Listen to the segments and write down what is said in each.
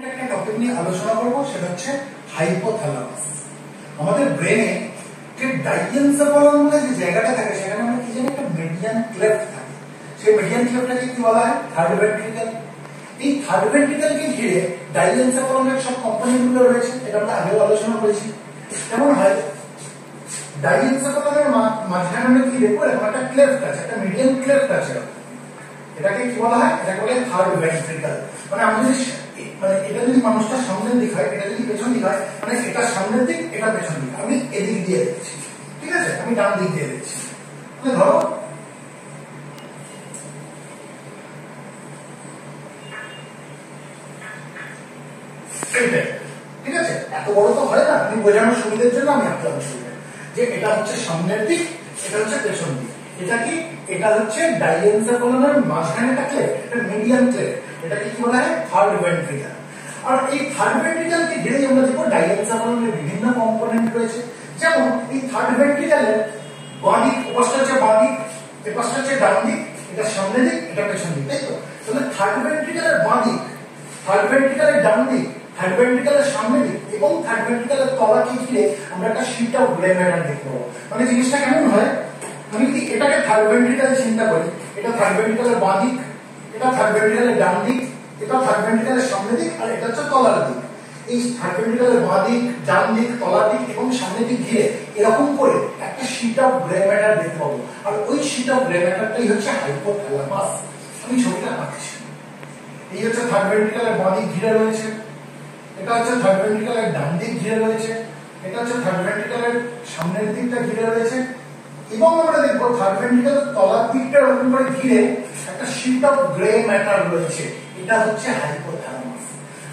একটা টপিক নিয়ে আলোচনা করব, সেটা হচ্ছে হাইপোথ্যালামাস। আমাদের ব্রেনে যে ডাইএনসেফালন বলে যে জায়গাটা থাকে, সেখানে আমরা কি জানি একটা মিডিয়ান ক্লেফট থাকে। সেই মিডিয়ান ক্লেফটটাকে কি বলা হয়? Third ventricle. এই থার্ড ভেন্ট্রিকলকে ঘিরে ডাইএনসেফালনের সব কম্পোনেন্ট গুলো রয়েছে, এটা আমরা আগেও আলোচনা করেছি। কেমন হয়? ডাইএনসেফালনের মাঝখানে ঘিরে পড়ে একটা ক্লেফট আছে, একটা মিডিয়ান ক্লেফট আছে। এটাকে কি বলা হয়? এটাকে বলে থার্ড ভেন্ট্রিকল। মানে আমরা যদি এটা যদি মানুষটার সামনের দিক হয়, এটা যদি পেছন দিক হয়, মানে এটা সামনের দিক, এটা পেছন দিক। আমি এদিক দিয়ে দেখছি, ঠিক আছে? আমি ডান দিক দিয়ে দেখছি। ধরো ঠিক আছে, এত বড় তো হয় না, আমি বোঝানোর সুবিধার জন্য আমি আঁকলাম যে এটা হচ্ছে সামনের দিক, এটা হচ্ছে পেছন দিক। এটা কি? এটা হচ্ছে ডাইএনসেফালনের মাঝখানে একটা ক্লেফট, এটা মিডিয়ান ক্লেফট। এটাকে কি বলা হয়? Third ventricle. আর এই থার্ড ভেন্ট্রিকলকে ঘিরে আমরা দেখব ডাইএনসেফালনের বিভিন্ন কম্পোনেন্ট রয়েছে। যেমন এই থার্ড ভেন্ট্রিকলের বাঁ দিক, পাশটা হচ্ছে বাঁ দিক, এই পাশটা হচ্ছে ডান দিক, এটা সামনের দিক, এটা পেছন দিক, তাই তো? তাহলে থার্ড ভেন্ট্রিকলের বাঁ দিক, থার্ড ভেন্ট্রিকলের ডান দিক, থার্ড ভেন্ট্রিকলের সামনের দিক এবং থার্ড ভেন্ট্রিকলের তলাকে ঘিরে আমরা একটা শীট অফ গ্রে ম্যাটার দেখতে পাবো। মানে জিনিসটা কেমন হয়? আমি যদি এটাকে থার্ড ভেন্ট্রিকল চিন্তা করি, এটা থার্ড ভেন্ট্রিকলের বাঁ দিক, এটা থার্ড ভেন্ট্রিকলের ডান দিক, এটা থার্ড ভেন্ট্রিকলের সামনের দিক, আর এটা হচ্ছে তলার দিক। এই থার্ড ভেন্ট্রিকলের বাঁ দিক, ডান দিক, তলার দিক এবং সামনের দিক ঘিরে এরকম করে একটা শীট অফ গ্রে ম্যাটার দেখতে পাবো। আর ওই শীট অফ গ্রে ম্যাটারটাই হচ্ছে হাইপোথ্যালামাস। আমি ছবিটা আঁকছি। এই হচ্ছে থার্ড ভেন্ট্রিকলের বাঁ দিক ঘিরে রয়েছে, এটা হচ্ছে থার্ড ভেন্ট্রিকলের ডান দিক ঘিরে রয়েছে, এটা হচ্ছে থার্ড ভেন্ট্রিকলের সামনের দিকটা ঘিরে রয়েছে এবং আমরা দেখবো থার্ড ভেন্ট্রিকলের তলার দিকটা এরকম করে ঘিরে একটা শীট অফ গ্রে ম্যাটার রয়েছে। এটা হচ্ছে হাইপোথ্যালামাস।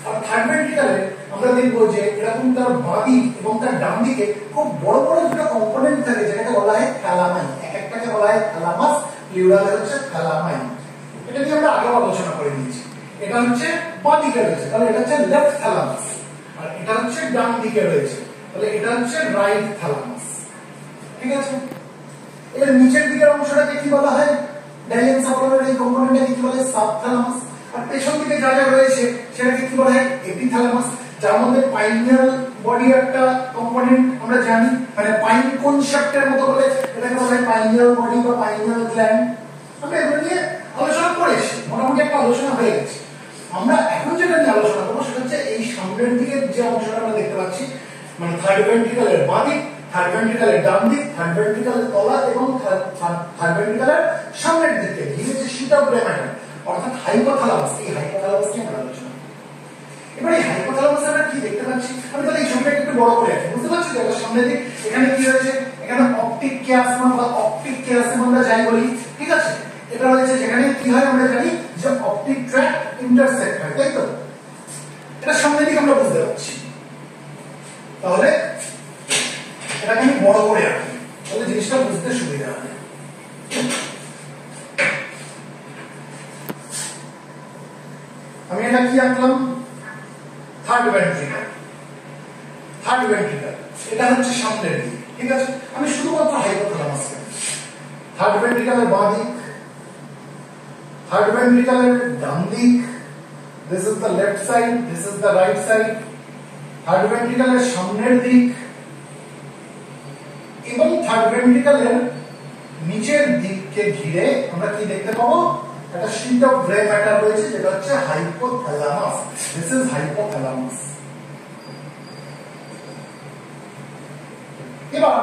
আর থার্ড ভেন্ট্রিকলে আমরা দেখবো যে এরকম তার বাঁ দিক এবং তার ডান দিকে খুব বড় বড় দুটো কম্পোনেন্ট থাকে, যেটাকে বলা হয় থ্যালামাইন। এক একটাকে বলা হয় থ্যালামাস, প্লুরালে হচ্ছে থ্যালামাইন। এটা নিয়ে আমরা আগেও আলোচনা করে নিয়েছি। এটা হচ্ছে বাঁ দিকে রয়েছে, তাহলে এটা হচ্ছে লেফট থ্যালামাস। আর এটা হচ্ছে ডান দিকে রয়েছে, তাহলে এটা হচ্ছে রাইট থ্যালামাস। ঠিক আছে? এর নিচের দিকের অংশটাকে কি বলা হয়? ডাইএনসেফালনের এই কম্পোনেন্টটাকে কি বলা হয়? সাবথ্যালামাস। আর পেছন দিকে যা যা রয়েছে সেটাকে কি বলা হয়? এপিথ্যালামাস। যার মধ্যে পাইনিয়াল বডি একটা কম্পোনেন্ট আমরা জানি, মানে পাইন কোন শেপের মতো বলে এটাকে বলা হয় পাইনিয়াল বডি বা পাইনিয়াল গ্ল্যান্ড। আমরা এগুলো নিয়ে আলোচনা করেছি, মোটামুটি একটা আলোচনা হয়ে গেছে। আমরা এখন যেটা নিয়ে আলোচনা করবো সেটা হচ্ছে এই সামনের দিকের যে অংশটা আমরা দেখতে পাচ্ছি, মানে থার্ড ভেন্ট্রিকলের বাঁ দিক, থার্ড ভেন্ট্রিকলের ডান দিক, থার্ড ভেন্ট্রিকলের তলা এবং থার্ড ভেন্ট্রিকলের সামনের দিকে ঘিরে যে শীট অফ গ্রে ম্যাটার, অর্থাৎ হাইপোথ্যালামাস। এই হাইপোথ্যালামাস নিয়ে আমরা আলোচনা। এবার এই হাইপোথ্যালামাসে আমরা কি দেখতে পাচ্ছি? আমি তাহলে এই ছবিটাকে একটু বড় করে রাখি, বুঝতে পারছি তো? সামনের দিক এখানে কি রয়েছে? এখানে অপটিক কিয়াসমা বা অপটিক কিয়াসম আমরা যাই বলি, ঠিক আছে? এটা রয়েছে যেখানে কি হয় আমরা জানি যে অপটিক ট্র্যাক ইন্টারসেক্ট হয়, তাই তো? এটা সামনের দিকে আমরা বুঝতে পারছি। তাহলে এটাকে আমি বড় করে রাখি, তাহলে জিনিসটা বুঝতে সুবিধা হবে। আমি এটা কি আঁকলাম? Third ventricle. থার্ড ভেন্ট্রিকল এটা হচ্ছে সামনের দিক, ঠিক আছে? আমি শুধুমাত্র হাইপোথ্যালামাস। থার্ড ভেন্ট্রিকলের বাঁ দিক, থার্ড ভেন্ট্রিকলের ডান দিক, this is the left side, this is the right side, third ভেন্ট্রিকলের সামনের দিক এবং থার্ড ভেন্ট্রিকলের নিচের দিককে ঘিরে আমরা কি দেখতে পাবো? একটা শীট অফ গ্রে ম্যাটার রয়েছে, যেটা হচ্ছে হাইপোথ্যালামাস। This is hypothalamus. এবার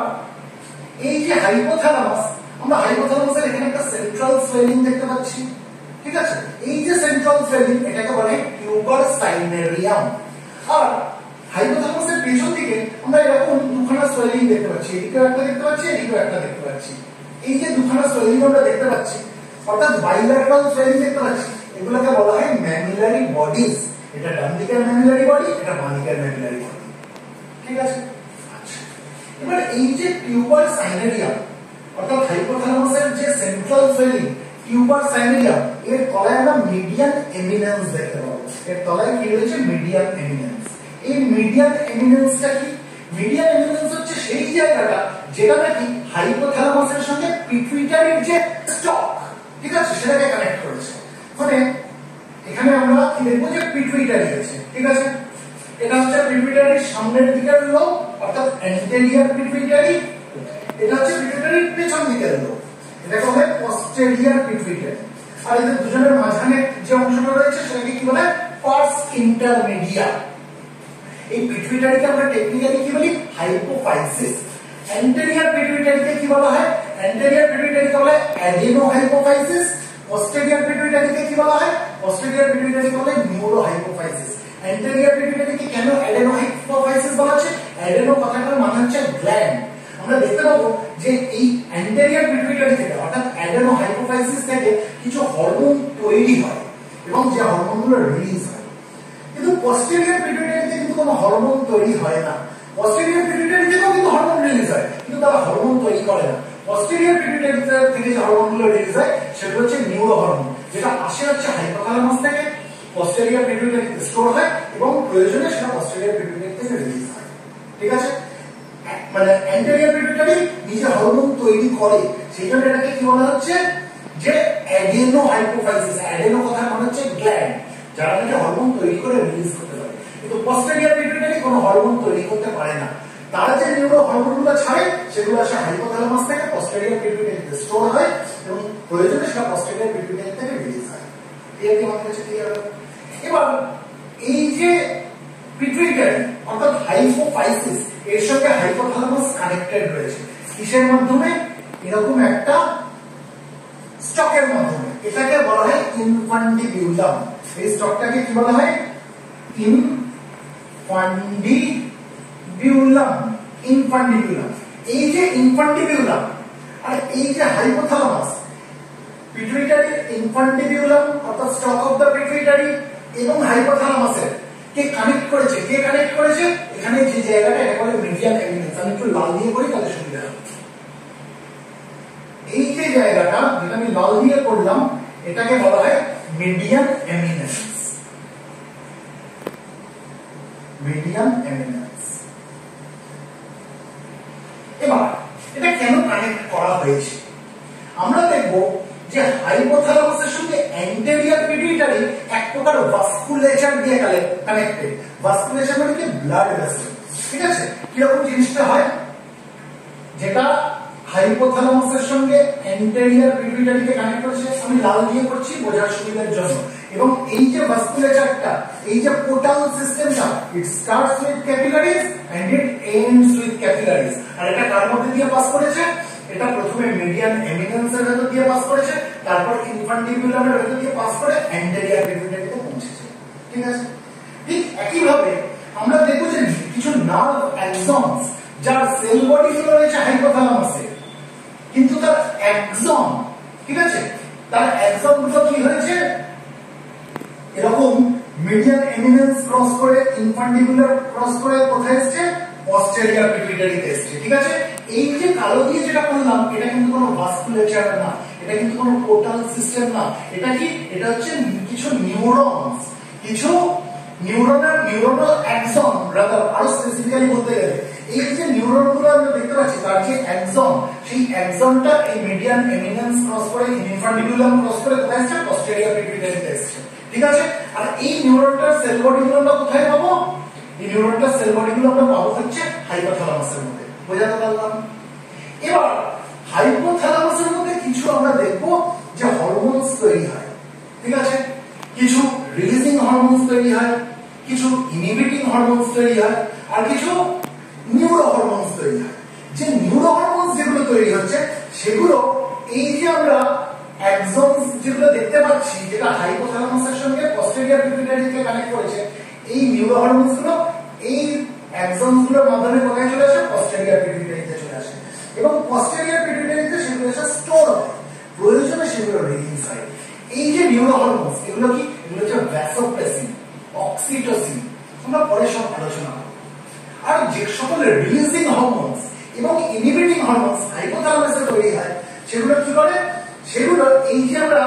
এই যে হাইপোথ্যালামাস, আমরা হাইপোথ্যালামাসের এখানে একটা সেন্ট্রাল সোয়েলিং দেখতে পাচ্ছি, ঠিক আছে? এই যে সেন্ট্রাল সোয়েলিং, এটাকে বলে টিউবার সাইনেরিয়াম। আর হাইপোথ্যালামাসের পেছন দিকে আমরা এরকম দুখানা সোয়েলিং দেখতে পাচ্ছি, এদিকেও একটা দেখতে পাচ্ছি, এদিকেও একটা দেখতে পাচ্ছি। এই যে দুখানা সোয়েলিং আমরা দেখতে পাচ্ছি, অর্থাৎ বাইল্যাটারাল সোয়েলিং দেখতে পাচ্ছি, এগুলোকে বলা হয় ম্যামিলারি বডিজ। এটা ডান দিকের ম্যামিলারি বডি, এটা বাঁ দিকের ম্যামিলারি বডি, ঠিক আছে? আচ্ছা, এবার এই যে টিউবার সাইনেরিয়াম অর্থাৎ হাইপোথ্যালামাসের যে সেন্ট্রাল সোয়েলিং টিউবার সাইনেরিয়াম, এর তলায় আমরা মিডিয়ান এমিনেন্স দেখতে পাবো। এর তলায় কি রয়েছে? Median eminence. এই মিডিয়ান এমিনেন্সটা কি? মিডিয়ান এমিনেন্স হচ্ছে সেই জায়গাটা যেটা নাকি হাইপোথ্যালামাসের সঙ্গে পিটুইটারির যে স্টক, ঠিক আছে, সেটাকে কানেক্ট করেছে। মানে এখানে আমরা কি দেখবো যে পিটুইটারি আছে, ঠিক আছে। এটা হচ্ছে পিটুইটারির সামনের দিকের লোব অর্থাৎ অ্যান্টেরিয়র পিটুইটারি, এটা হচ্ছে পিটুইটারির পেছন দিকের লোব, এটাকে বলে পস্টেরিয়র পিটুইটারি। আর এদের দুজনের মাঝখানে যে অংশটা রয়েছে সেটাকে কি বলে পার্স ইন্টারমিডিয়া। এই পিটুইটারিকে আমরা টেকনিক্যালি কি বলি হাইপোফাইসিস। অ্যান্টেরিয়র পিটুইটারিকে কি বলা হয়, অ্যান্টেরিয়র পিটুইটারিকে বলা হয় অ্যাডেনোহাইপোফাইসিস। পস্টেরিয়র পিটুইটারিকে কি বলা হয়, পস্টেরিয়র পিটুইটারিকে বলা হয় নিউরোহাইপোফাইসিস। অ্যান্টেরিয়র পিটুইটারিকে কেন অ্যাডেনোহাইপোফাইসিস বলা হচ্ছে, অ্যাডেনো কথাটার মানে হচ্ছে গ্ল্যান্ড। আমরা দেখতে পাবো যে এই অ্যান্টেরিয়র পিটুইটারি থেকে অর্থাৎ অ্যাডেনোহাইপোফাইসিস থেকে কিছু হরমোন তৈরি হয় এবং যে হরমোনগুলো রিলিজ হয়। কিন্তু পস্টেরিয়র পিটুইটারিতে কিন্তু কোনো হরমোন তৈরি হয় না। পস্টেরিয়র পিটুইটারি থেকেও কিন্তু হরমোন রিলিজ হয়, কিন্তু তারা হরমোন তৈরি করে না। পস্টেরিয়র পিটুইটারি থেকে যে হরমোনগুলো রিলিজ হয় সেগুলো হচ্ছে নিউরো হরমোন, যেটা আসে হচ্ছে হাইপোথ্যালামাস থেকে, পস্টেরিয়র পিটুইটারিতে স্টোর হয় এবং প্রয়োজনে সেটা পস্টেরিয়র পিটুইটারি থেকে রিলিজ হয়, ঠিক আছে। মানে অ্যান্টেরিয়র পিটুইটারি নিজে হরমোন তৈরি করে, সেই জন্য এটাকে কি বলা হচ্ছে যে অ্যাডেনোহাইপোফাইসিস। অ্যাডেনো কথা মানে হচ্ছে গ্ল্যান্ড, যারা নাকি হরমোন তৈরি করে রিলিজ করতে পারে। কিন্তু পস্টেরিয়র পিটুইটারি কোনো হরমোন তৈরি করতে পারে না। তারা যে নিউরো হরমোনগুলো ছাড়ে সেগুলো আসে হাইপোথ্যালামাস থেকে, পস্টেরিয়র পিটুইটারিতে স্টোর হয় এবং প্রয়োজনে সেটা পস্টেরিয়র পিটুইটারি থেকে রিলিজ হয়। এই কি আমাদের কাছে ক্লিয়ার হলো? এবার এই যে পিটুইটারি অর্থাৎ হাইপোফাইসিস, এর সঙ্গে হাইপোথ্যালামাস কানেক্টেড রয়েছে কিসের মাধ্যমে, এরকম একটা স্টকের মাধ্যমে। এটাকে বলা হয় ইনফান্ডিবিউলাম। এই স্টকটাকে কি বলা হয়, ইনফান্ডিবিউলাম। ইনফান্ডিবিউলাম, এই যে ইনফান্ডিবিউলাম আর এই যে হাইপোথ্যালামাস, পিটুইটারির ইনফান্ডিবিউলাম অর্থাৎ স্টক অফ দ্য পিটুইটারি এবং হাইপোথ্যালামাসের কে কানেক্ট করেছে, কে কানেক্ট করেছে, এখানে যে জায়গাটা এটা বলে মিডিয়ান এমিনেন্স। আমি একটু লাল দিয়ে করি তাহলে সুবিধা হবে। এই যে জায়গাটা যেটা আমি লাল দিয়ে করলাম এটাকে বলা হয় মিডিয়ান এমিনেন্স। Median eminence. এবার এটা কেন কানেক্ট করা হয়েছে আমরা দেখব যে হাইপোথ্যালামাসের সঙ্গে অ্যান্টেরিয়র পিটুইটারি এক প্রকার ভাস্কুলেচার দিয়ে কানেক্টেড। ভাস্কুলেচার মানে কি ব্লাড ভেসেল, ঠিক আছে। কিরকম জিনিসটা হয়, যেটা হাইপোথ্যালামাসের সঙ্গে অ্যান্টেরিয়র পিটুইটারিকে কানেক্ট করেছে, আমি লাল দিয়ে করছি বোঝার সুবিধার জন্য। এবং এই যে ভাস্কুলেচারটা, এই যে পোর্টাল সিস্টেমটা, it starts with capillaries and it ends with capillaries. আর এটা কার মধ্যে দিয়ে পাস করেছে, এটা প্রথমে মিডিয়ান এমিনেন্সের ভেতর দিয়ে পাস করেছে, তারপর ইনফান্ডিবিউলামের ভেতর দিয়ে পাস করে অ্যান্টেরিয়র পিটুইটারিতে পৌঁছেছে, ঠিক আছে। ঠিক একই ভাবে আমরা দেখব যে কিছু নার্ভ অ্যাক্সনস যার সেল বডি গুলো রয়েছে হাইপোথ্যালামাসে, কিন্তু তার অ্যাক্সন, ঠিক আছে, তার অ্যাক্সন গুলো কি হয়েছে এরকম মিডিয়ান এমিনেন্স ক্রস করে ইনফান্ডিবুলার ক্রস করে কোথায় এসেছে, পস্টেরিয়র পিটুইটারিতে এসেছে, ঠিক আছে। এই যে কালো দিয়ে যেটা করলাম এটা কিন্তু কোনো ভাস্কুলেচার না, এটা কিন্তু কোনো পোর্টাল সিস্টেম না। এটা কি, এটা হচ্ছে কিছু নিউরনস, কিছু নিউরোনাল অ্যাক্সন, রাদার আরো স্পেসিফিক্যালি বলতে গেলে এই যে নিউরন গুলো আমরা দেখতে পাচ্ছি তার যে অ্যাক্সন, সেই অ্যাক্সনটা এই মিডিয়ান এমিনেন্স ক্রস করে ইনফান্ডিবুলাম ক্রস করে কোথায় এসেছে, পস্টেরিয়র পিটুইটারিতে এসেছে, ঠিক আছে। আর এই নিউরনটার সেল বডি গুলো আমরা কোথায় পাবো, এই নিউরনটার সেল বডি গুলো আমরা পাবো হচ্ছে হাইপোথ্যালামাসের মধ্যে। বোঝাতে পারলাম? এবার হাইপোথ্যালামাসের মধ্যে কিছু আমরা দেখবো যে হরমোনস তৈরি হয়, ঠিক আছে। কিছু রিলিজিং হরমোনস তৈরি হয়, কিছু ইনহিবিটিং হরমোনস তৈরি হয়, আর কিছু নিউরো হরমোনস তৈরি হয়। যে নিউরো হরমোনস যেগুলো তৈরি হচ্ছে সেগুলো এই যে আমরা অ্যাক্সনস যেগুলো দেখতে পাচ্ছি, যেটা হাইপোথ্যালামাসের সঙ্গে পস্টেরিয়র পিটুইটারিকে কানেক্ট করেছে, এই নিউরো হরমোনস গুলো এই অ্যাক্সনস গুলোর মাধ্যমে কোথায় চলে আসে, পস্টেরিয়র পিটুইটারিতে চলে আসে এবং পস্টেরিয়র পিটুইটারিতে সেগুলো এসে স্টোর হয়, প্রয়োজনে সেগুলো রিলিজ হয়। এই যে নিউরো হরমোনস এগুলো কি, এগুলো হচ্ছে ভ্যাসোপ্রেসিন, অক্সিটোসিন, আমরা পরে সব আলোচনা করব। আর যে সকল রিলিজিং হরমোনস এবং ইনহিবিটিং হরমোনস হাইপোথ্যালামাসে তৈরি হয় সেগুলো কি করে, সেগুলো এই যে আমরা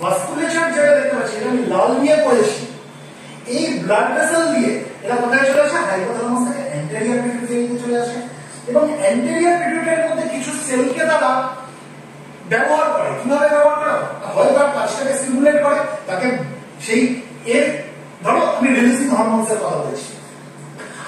ভাস্কুলেচার যেটা দেখতে পাচ্ছি, এটা আমি লাল দিয়ে করেছি, এই ব্লাড ভেসেল দিয়ে এরা কোথায় চলে আসে, হাইপোথ্যালামাস থেকে অ্যান্টেরিয়র পিটুইটারিতে চলে আসে এবং অ্যান্টেরিয়র পিটুইটারির মধ্যে কিছু সেলকে তারা ব্যবহার করে। কিভাবে ব্যবহার করে, হয় তার কাজটাকে স্টিমুলেট করে, তাকে সেই এর ধরো আমি রিলিজিং হরমোনস এর কথা বলছি,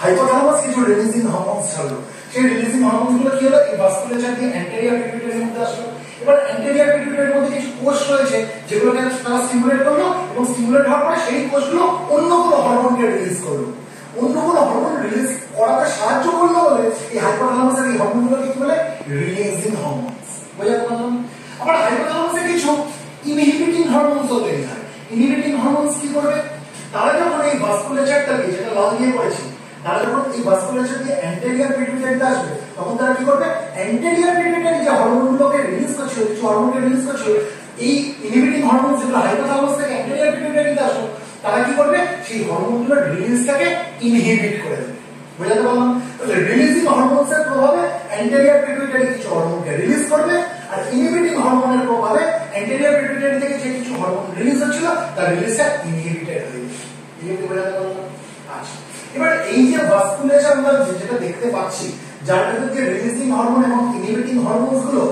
হাইপোথ্যালামাস কিছু রিলিজিং হরমোনস ছাড়লো, সেই রিলিজিং হরমোনস গুলো কি হলো এই ভাস্কুলেচার দিয়ে অ্যান্টেরিয়র পিটুইটারির মধ্যে আসলো। এবার অ্যান্টেরিয়র পিটুইটারির মধ্যে কিছু কোষ রয়েছে যেগুলোকে তারা স্টিমুলেট করলো এবং স্টিমুলেট হওয়ার পরে সেই কোষগুলো অন্য কোনো হরমোনকে রিলিজ করলো, অন্য কোনো হরমোন রিলিজ করাতে সাহায্য করলো বলে এই হাইপোথ্যালামাসের এই হরমোনগুলোকে কি বলে রিলিজিং হরমোনস। বুঝাতে পারলাম? আবার হাইপোথ্যালামাসে কিছু ইনহিবিটিং হরমোনসও তৈরি হয়। ইনহিবিটিং হরমোনস কি করবে, তারা যখন এই ভাস্কুলেচারটাকে যেটা লাল দিয়ে পড়েছি, তারা যখন এই ভাস্কুলেচার দিয়ে অ্যান্টেরিয়র পিটুইটারিতে আসবে তখন তারা কি করবে অ্যান্টেরিয়র পিটুইটারি যে হরমোনগুলোকে রিলিজ করছিল, কিছু হরমোনকে রিলিজ করছিল, এই ইনহিবিটিং হরমোন যেগুলো হাইপোথ্যালামাস থেকে অ্যান্টেরিয়র পিটুইটারিতে আসলো, তারা কি করবে সেই হরমোনগুলোর রিলিজটাকে ইনহিবিট করে দেবে। বুঝাতে পারলাম? তাহলে রিলিজিং হরমোনসের প্রভাবে অ্যান্টেরিয়র পিটুইটারি কিছু হরমোনকে রিলিজ করবে আর ইনহিবিটিং হরমোনের প্রভাবে অ্যান্টেরিয়র পিটুইটারি থেকে যে কিছু হরমোন রিলিজ হচ্ছিল তার রিলিজটা ইনহিবিটেড হয়ে যাবে। এই যে বোঝাতে পারলাম। আচ্ছা, এবার এই যে ভাস্কুলেচার আমরা যেটা দেখতে পাচ্ছি যার ভেতর যে রিলিজিং হরমোন এবং ইনহিবিটিং হরমোনস গুলো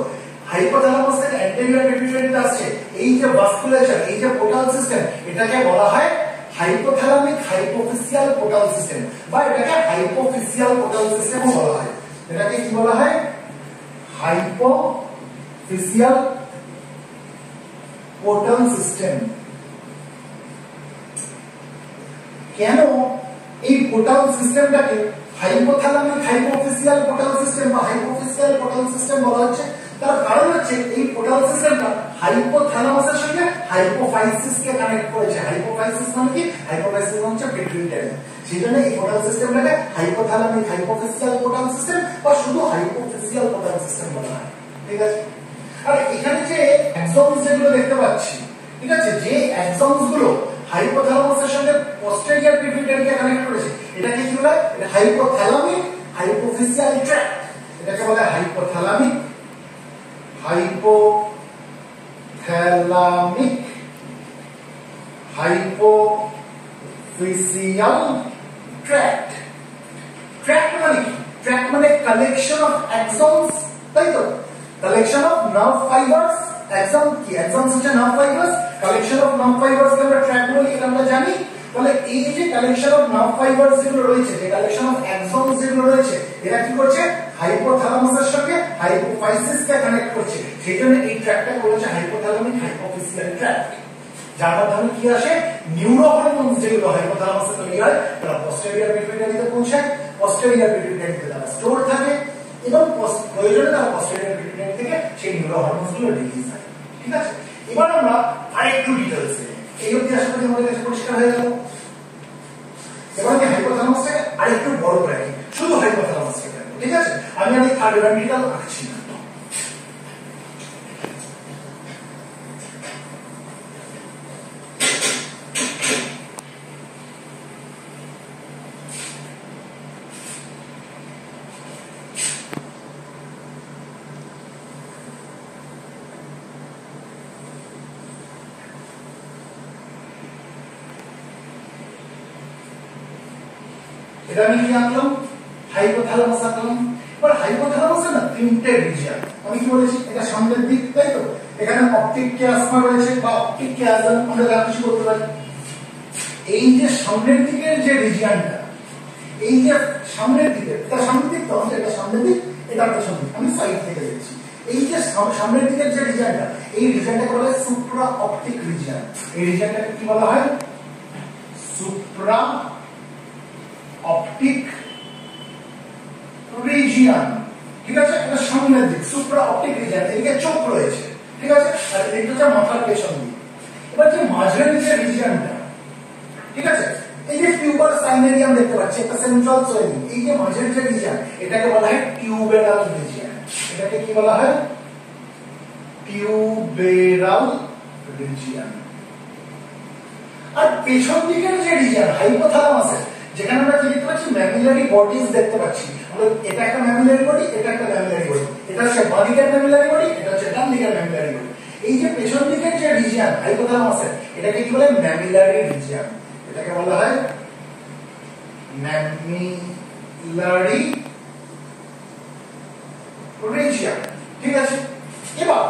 হাইপোথ্যালামাস থেকে অ্যান্টেরিয়র পিটুইটারিতে আসছে, এই যে ভাস্কুলেচার, এই যে পোর্টাল সিস্টেম, এটাকে বলা হয় হাইপোথ্যালামিক হাইপোফিসিয়াল পোর্টাল সিস্টেম বা এটাকে হাইপোফিসিয়াল পোর্টাল সিস্টেমও বলা হয়। এটাকে কি বলা হয় হাইপোফিসিয়াল পোর্টাল সিস্টেম। কেন এই পোর্টাল সিস্টেমটাকে হাইপোথ্যালামিক হাইপোফিসিয়াল পোর্টাল সিস্টেম বা হাইপোফিসিয়াল পোর্টাল সিস্টেম বলা হচ্ছে, তার কারণ হচ্ছে এই পোর্টাল সিস্টেমটা হাইপোথ্যালামাসের সঙ্গে হাইপোফাইসিসকে কানেক্ট করেছে। হাইপোফাইসিস মানে কি? হাইপোফাইসিস হচ্ছে পিটুইটারি। সেজন্য এই পোর্টাল সিস্টেমটাকে হাইপোথ্যালামিক হাইপোফিসিয়াল পোর্টাল সিস্টেম বা শুধু হাইপোফিসিয়াল পোর্টাল সিস্টেম বলা হয়। ঠিক আছে? আর এখানে যে এক্সনস যেগুলো দেখতে পাচ্ছি, ঠিক আছে, যে এক্সনস গুলো হাইপোথ্যালামাসের সঙ্গে পস্টেরিয়র পিটুইটারিকে কানেক্ট করেছে, এটাকে কি বলে? এটা হাইপোথ্যালামিক হাইপোফিসিয়াল ট্র্যাক্ট। এটাকে বলে হাইপোথ্যালামিক হাইপোফিসিয়াল ট্র্যাক্ট। ট্র্যাক্ট মানে কি? ট্র্যাক্ট মানে কালেকশন অফ এক্সনস, তাই তো? Collection of nerve fibres. Axon কি? এক্সনস হচ্ছে nerve fibres. Collection of nerve fibres কে আমরা ট্র্যাক্ট বলি, এটা আমরা জানি। তাহলে এই যে কালেকশন অফ নার্ভ ফাইবারস যেগুলো রয়েছে, যে কালেকশন অফ এক্সনস যেগুলো রয়েছে, এরা কি করছে? হাইপোথ্যালামাসের সঙ্গে হাইপোফাইসিসকে কানেক্ট করছে। সেজন্য এই ট্র্যাক্টটা বলেছে হাইপোথ্যালামিক হাইপোফিসিয়াল ট্র্যাক্ট। যার মাধ্যমে কি আসে? নিউরো হরমোনস যেগুলো হাইপোথ্যালামাসে তৈরি হয় তারা পস্টেরিয়র পিটুইটারিতে পৌঁছায়, পস্টেরিয়র পিটুইটারিতে তারা স্টোর থাকে এবং প্রয়োজনে তারা পস্টেরিয়র পিটুইটারি থেকে সেই নিউরো হরমোনস গুলো রিলিজ হয়। ঠিক আছে? এবার আমরা আরেকটু ডিটেইলসে, এই অবধি আশা করি আমাদের কাছে পরিষ্কার হয়ে গেল। এবার আমি হাইপোথ্যালামাসটাকে আরেকটু বড় করে রাখি, শুধু হাইপোথ্যালামাসকে রাখবো। ঠিক আছে? আমি আর এই থার্ড ভেন্ট্রিকল আঁকছি না। এটা আমি কি আঁকলাম? হাইপোথ্যালামাস আঁকলাম। এবার হাইপোথ্যালামাসের না তিনটে রিজিয়ন। আমি কি বলেছি? এটা সামনের দিক, তাই তো? এখানে অপটিক কিয়াসমা রয়েছে বা অপটিক কিয়াসম আমরা যা কিছু বলতে পারি। এই যে সামনের দিকের যে রিজিয়নটা, এই যে সামনের দিকে, এটা সামনের দিক তো, এটা সামনের দিক, এটা পেছন দিক, আমি সাইড থেকে দেখছি। এই যে সামনের দিকের যে রিজিয়নটা, এই রিজিয়নটাকে বলা হয় সুপ্রা অপটিক রিজিয়ন। এই রিজিয়নটাকে কি বলা হয়? Supra optic region. ঠিক আছে? এটা সামনের দিক, সুপ্রা অপটিক রিজিয়ন। এদিকে চোখ রয়েছে, ঠিক আছে? আর এটা হচ্ছে মাথার পেছন দিক। এবার যে মাঝখানে যে রিজিয়নটা, ঠিক আছে, এই যে টিউবার সাইনেরিয়াম দেখতে পাচ্ছি, একটা সেন্ট্রাল সোয়েলিং, এই যে মাঝের যে রিজিয়ন, এটাকে বলা হয় টিউবেরাল রিজিয়ন। এটাকে কি বলা হয়? Tuberal region. আর পেছন দিকের যে রিজিয়ন হাইপোথ্যালামাসের, যেখানে আমরা কি দেখতে পাচ্ছি? ম্যামিলারি বডিজ দেখতে পাচ্ছি। এটা একটা ম্যামিলারি বডি, এটা একটা ম্যামিলারি বডি। এটা হচ্ছে বাঁ দিকের ম্যামিলারি বডি, এটা হচ্ছে ডান দিকের ম্যামিলারি বডি। এই যে পেছন দিকের যে রিজিয়ন হাইপোথ্যালামাসের, এটাকে কি বলে? Mammillary region. এটাকে বলা হয় ম্যামিলারি রিজিয়ন। ঠিক আছে? এবার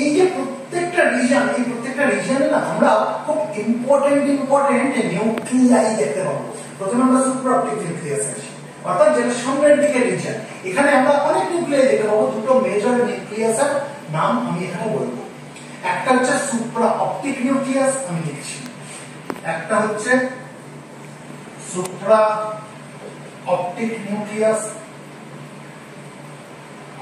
এই যে প্রত্যেকটা রিজিয়ন, এই প্রত্যেকটা প্রত্যেকটা রিজিয়নে না আমরা খুব ইম্পর্টেন্ট নিউক্লিয়াই দেখতে পাবো। প্রথমে আমরা সুপ্রাঅপটিক নিউক্লিয়াস আছে, অর্থাৎ যেটা সামনের দিকে রিজিয়ন। এখানে আমরা অনেক নিউক্লিয়াই দেখতে পাবো। দুটো মেজর নিউক্লিয়াসের নাম আমি এখানে বলবো। একটা হচ্ছে সুপ্রাঅপটিক নিউক্লিয়াস, আমি লিখছি। একটা হচ্ছে সুপ্রাঅপটিক নিউক্লিয়াস,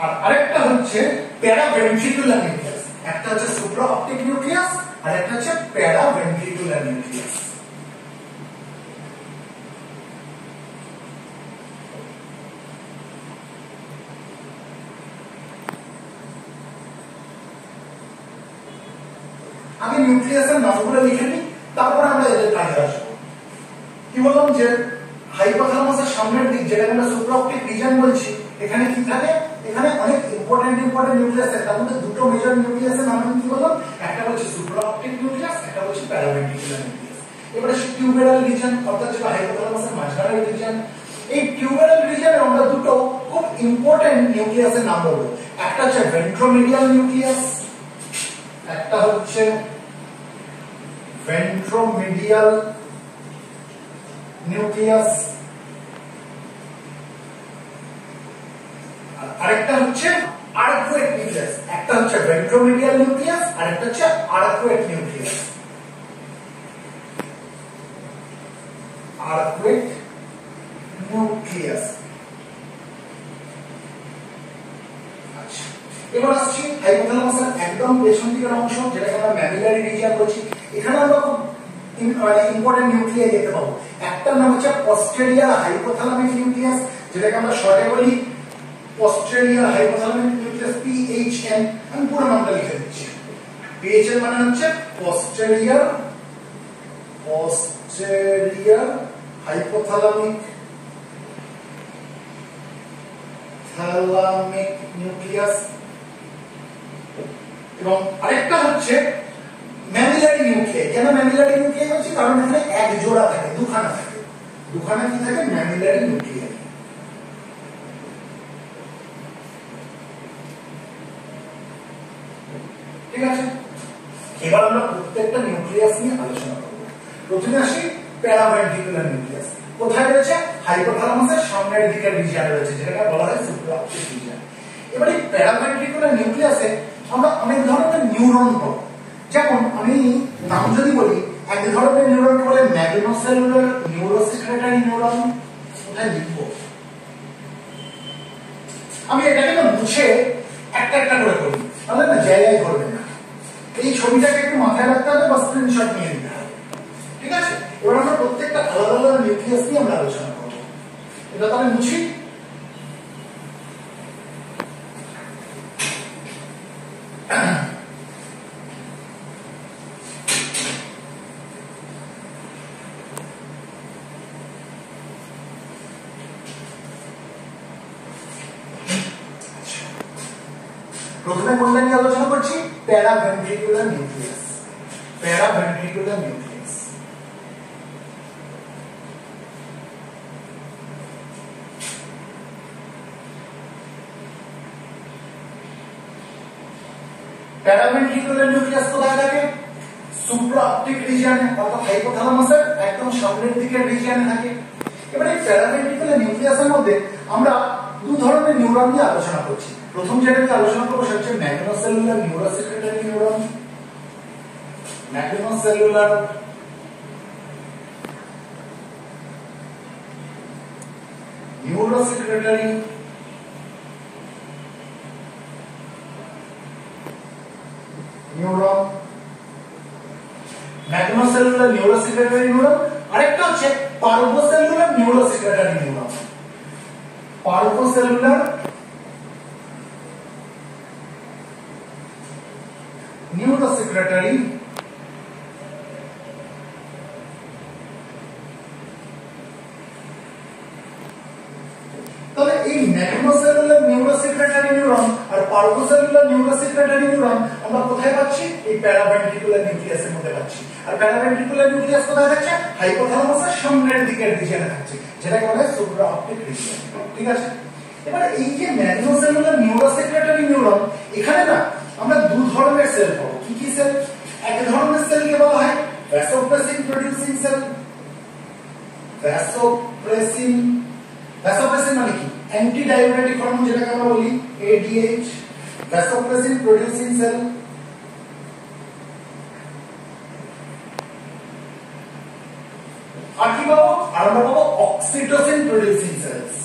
আর আরেকটা হচ্ছে প্যারাভেন্ট্রিকুলার নিউক্লিয়াস। একটা হচ্ছে সুপ্রাঅপটিক নিউক্লিয়াস আর একটা হচ্ছে প্যারাভেন্ট্রিকুলার নিউক্লিয়াস। আগে নিউক্লিয়াসের নামগুলো লিখে নিই, তারপর আমরা এদের কাজে আসবো। কি বললাম যে হাইপোথ্যালামাসের সামনের দিক, যেটাকে আমরা সুপ্রাঅপটিক রিজিয়ন বলছি, এখানে কি থাকে? এখানে অনেক ইম্পর্টেন্ট নিউক্লিয়াস আছে। তার মধ্যে দুটো মেজর নিউক্লিয়াসের নাম আমি কি বললাম? একটা হচ্ছে সুপ্রাঅপটিক নিউক্লিয়াস, একটা হচ্ছে প্যারাভেন্ট্রিকুলার নিউক্লিয়াস। এবারে টিউবেরাল রিজিয়ন, অর্থাৎ যেটা হাইপোথ্যালামাসের মাঝখানের রিজিয়ন। এই টিউবেরাল রিজিয়নে আমরা দুটো খুব ইম্পর্টেন্ট নিউক্লিয়াসের নাম বলবো। একটা হচ্ছে ভেন্ট্রোমিডিয়াল নিউক্লিয়াস, একটা হচ্ছে ভেন্ট্রোমিডিয়াল নিউক্লিয়াস, আরেকটা হচ্ছে আর্কুয়েট নিউক্লিয়াস। একটা হচ্ছে ভেন্ট্রোমিডিয়াল নিউক্লিয়াস আর একটা হচ্ছে আর্কুয়েট নিউক্লিয়াস। Arcuate nucleus. আচ্ছা, এবার আসছি হাইপোথ্যালামাসের একদম পেছন দিকের অংশ, যেটাকে আমরা ম্যামিলারি রিজিয়ন বলছি। এখানে আমরা খুব ইম্পর্টেন্ট নিউক্লিয়াস দেখতে পাবো। একটা নাম হচ্ছে পস্টেরিয়ার হাইপোথ্যালামিক নিউক্লিয়াস, যেটাকে আমরা শর্টে বলি পস্টেরিয়ার হাইপোথ্যালামিক নিউক্লিয়াস, PHN। আমি পুরো নামটা লিখে দিচ্ছি। PHN মানে হচ্ছে পস্টেরিয়ার হাইপোথ্যালামিক নিউক্লিয়াস। এবং আরেকটা হচ্ছে ম্যামিলারি নিউক্লিয়াস। কেন ম্যামিলারি নিউক্লিয়াস বলছি? কারণ এখানে এক জোড়া থাকে, দুখানা থাকে। দুখানা কি থাকে? Mammillary nucleus. ঠিক আছে, এবার আমরা প্রত্যেকটা নিউক্লিয়াস নিয়ে আলোচনা করব। প্রথমে আসি প্যারাভেন্ট্রিকুলার নিউক্লিয়াস। কোথায় রয়েছে? হাইপোথ্যালামাসের সামনের দিকের রিজিয়নে রয়েছে, যেটাকে বলা হয় সুপ্রাঅপটিক রিজিয়ন। এবার এই প্যারাভেন্ট্রিকুলার নিউক্লিয়াসে আমরা অনেক ধরনের নিউরন পাবো। যেমন আমি নাম যদি বলি, এক ধরনের নিউরনকে বলে ম্যাগনোসেলুলার নিউরোসেক্রেটারি নিউরন। কোথায় লিখবো? আমি এটাকে না মুছে একটা একটা করে করি, তাহলে না জায়গায় ধরবে না। এই ছবিটাকে একটু মাথায় রাখতে হবে বা স্ক্রিনশট নিয়ে নিতে হবে। ঠিক আছে, এবার আমরা প্রত্যেকটা আলাদা আলাদা নিউক্লিয়াস নিয়ে আমরা আলোচনা করবো। এটা তাহলে মুছি। প্রথমে কোনটা নিয়ে আলোচনা করছি? Paraventricular nucleus. Paraventricular nucleus. Paraventricular nucleus কোথায় থাকে? সুপ্রাঅপটিক রিজিয়নে, অর্থাৎ হাইপোথ্যালামাসের একদম সামনের দিকের রিজিয়নে থাকে। এবার এই প্যারাভেন্ট্রিকুলার নিউক্লিয়াসের মধ্যে আমরা দু ধরনের নিউরন নিয়ে আলোচনা করছি। প্রথম যেটা নিয়ে আলোচনা করবো সেটা হচ্ছে ম্যাগনোসেলুলার নিউরোসেক্রেটারি নিউরন। ম্যাগনোসেলুলার নিউরোসেক্রেটারি নিউরন। ম্যাগনোসেলুলার নিউরোসেক্রেটারি নিউরন। আরেকটা হচ্ছে পার্ভোসেলুলার নিউরোসেক্রেটারি নিউরন। পার্ভোসেলুলার নিউরোসেক্রেটারি তাহলে এই ম্যাগনোসেলুলার নিউরোসেক্রেটারি নিউরন আর পার্ভোসেলুলার নিউরোসেক্রেটারি নিউরন আমরা কোথায় পাচ্ছি? এই প্যারাভেন্ট্রিকুলার নিউক্লিয়াসের মধ্যে পাচ্ছি। আর প্যারাভেন্ট্রিকুলার নিউক্লিয়াস কোথায় থাকছে? হাইপোথ্যালামাসের সামনের দিকের রিজিয়নে থাকছে, যেটাকে বলা হয় সুপ্রাঅপটিক রিজিয়ন। ঠিক আছে, এবার এই যে ম্যাগনোসেলুলার নিউরোসেক্রেটারি নিউরন, এখানে না আমরা দু ধরনের সেল পাবো। কি কি সেল? এক ধরনের সেলকে বলা হয় ভ্যাসোপ্রেসিন প্রোডিউসিং সেল। ভ্যাসোপ্রেসিন মানে কি? অ্যান্টি ডায়াবেটিক হরমোন, যেটাকে আমরা বলি ADH, ভ্যাসোপ্রেসিন প্রোডিউসিং সেল। আর কি পাবো? আর আমরা পাবো অক্সিটোসিন প্রোডিউসিং সেলস।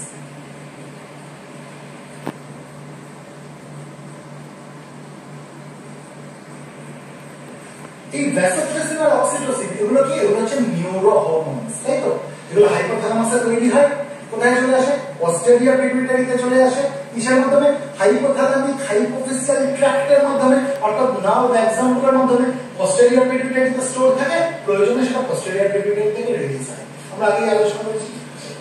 এই ভ্যাসোপ্রেসিন আর অক্সিটোসিন এগুলো কি? এগুলো হচ্ছে নিউরো হরমোনস, তাই তো? এগুলো হাইপোথ্যালামাসে তৈরি হয়, কোথায় চলে আসে? পস্টেরিয়র পিটুইটারিতে চলে আসে। কিসের মাধ্যমে? হাইপোথ্যালামিক হাইপোফিজিয়াল ট্র্যাক্টের মাধ্যমে, অর্থাৎ নার্ভ এক্সামগুলোর মাধ্যমে। পস্টেরিয়র পিটুইটারিতে স্টোর থাকে, প্রয়োজনে সেটা পস্টেরিয়র পিটুইটারি থেকে রিলিজ হয়। আমরা আগে আলোচনা করেছি।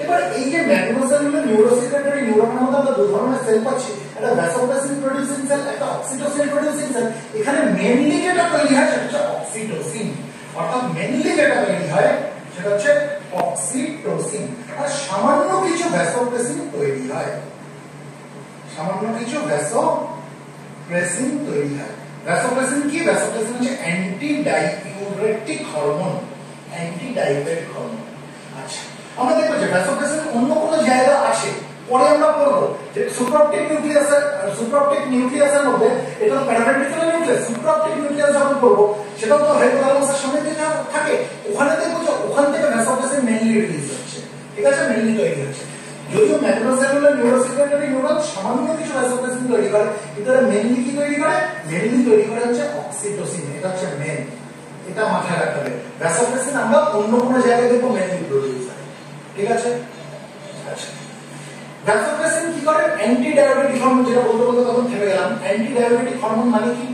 এবার এই যে ম্যাগনোসেলুলার নিউরোসেক্রেটরি নিউরনের মধ্যে আমরা দু ধরনের সেল পাচ্ছি, একটা ভ্যাসোপ্রেসিন প্রোডিউসিং সেল, একটা অক্সিটোসিন প্রোডিউসিং সেল। এখানে মেইনলি যেটা তৈরি হয় সেটা হচ্ছে অক্সিটোসিন, অর্থাৎ মেইনলি যেটা তৈরি হয় সেটা হচ্ছে অক্সিটোসিন। আর সামান্য কিছু ভ্যাসোপ্রেসিন তৈরি হয়, সামান্য কিছু ভ্যাসোপ্রেসিন তৈরি হয়। ভ্যাসোপ্রেসিন কি? ভ্যাসোপ্রেসিন হচ্ছে anti diuretic hormone, anti diuretic hormone. আচ্ছা, আমরা দেখব যে ভ্যাসোপ্রেসিন অন্য কোনো জায়গা আছে, পরে আমরা পড়বো যে সুপ্রাঅপটিক নিউক্লিয়াসের মধ্যে, এটা তো প্যারাভেন্ট্রিকুলার নিউক্লিয়াস, সুপ্রাঅপটিক নিউক্লিয়াস যখন পড়বো সেটাও তো হাইপোথ্যালামাসের সামনে দিকে থাকে, ওখানে দেখবো যে ওখান থেকে ভ্যাসোপ্রেসিন মেইনলি রিলিজ হচ্ছে, ঠিক আছে, মেইনলি তৈরি হচ্ছে। যদিও ম্যাগনোসেলুলার নিউরোসেক্রেটরি নিউরন সামান্য কিছু ভ্যাসোপ্রেসিন তৈরি করে, কিন্তু এটা মেইনলি কি তৈরি করে? মেইনলি তৈরি করে হচ্ছে অক্সিটোসিন, এটা হচ্ছে মেইন, এটা মাথায় রাখতে হবে। ভ্যাসোপ্রেসিন আমরা অন্য কোনো জায়গায় দেখবো মেইনলি প্রোডিউস হয়, ঠিক আছে। আচ্ছা, ভ্যাসোপ্রেসিন কি করে? অ্যান্টি ডায়াবেটিক হরমোন, যেটা বলতে বলতে তখন থেমে গেলাম। অ্যান্টি ডায়াবেটিক হরমোন মানে কি?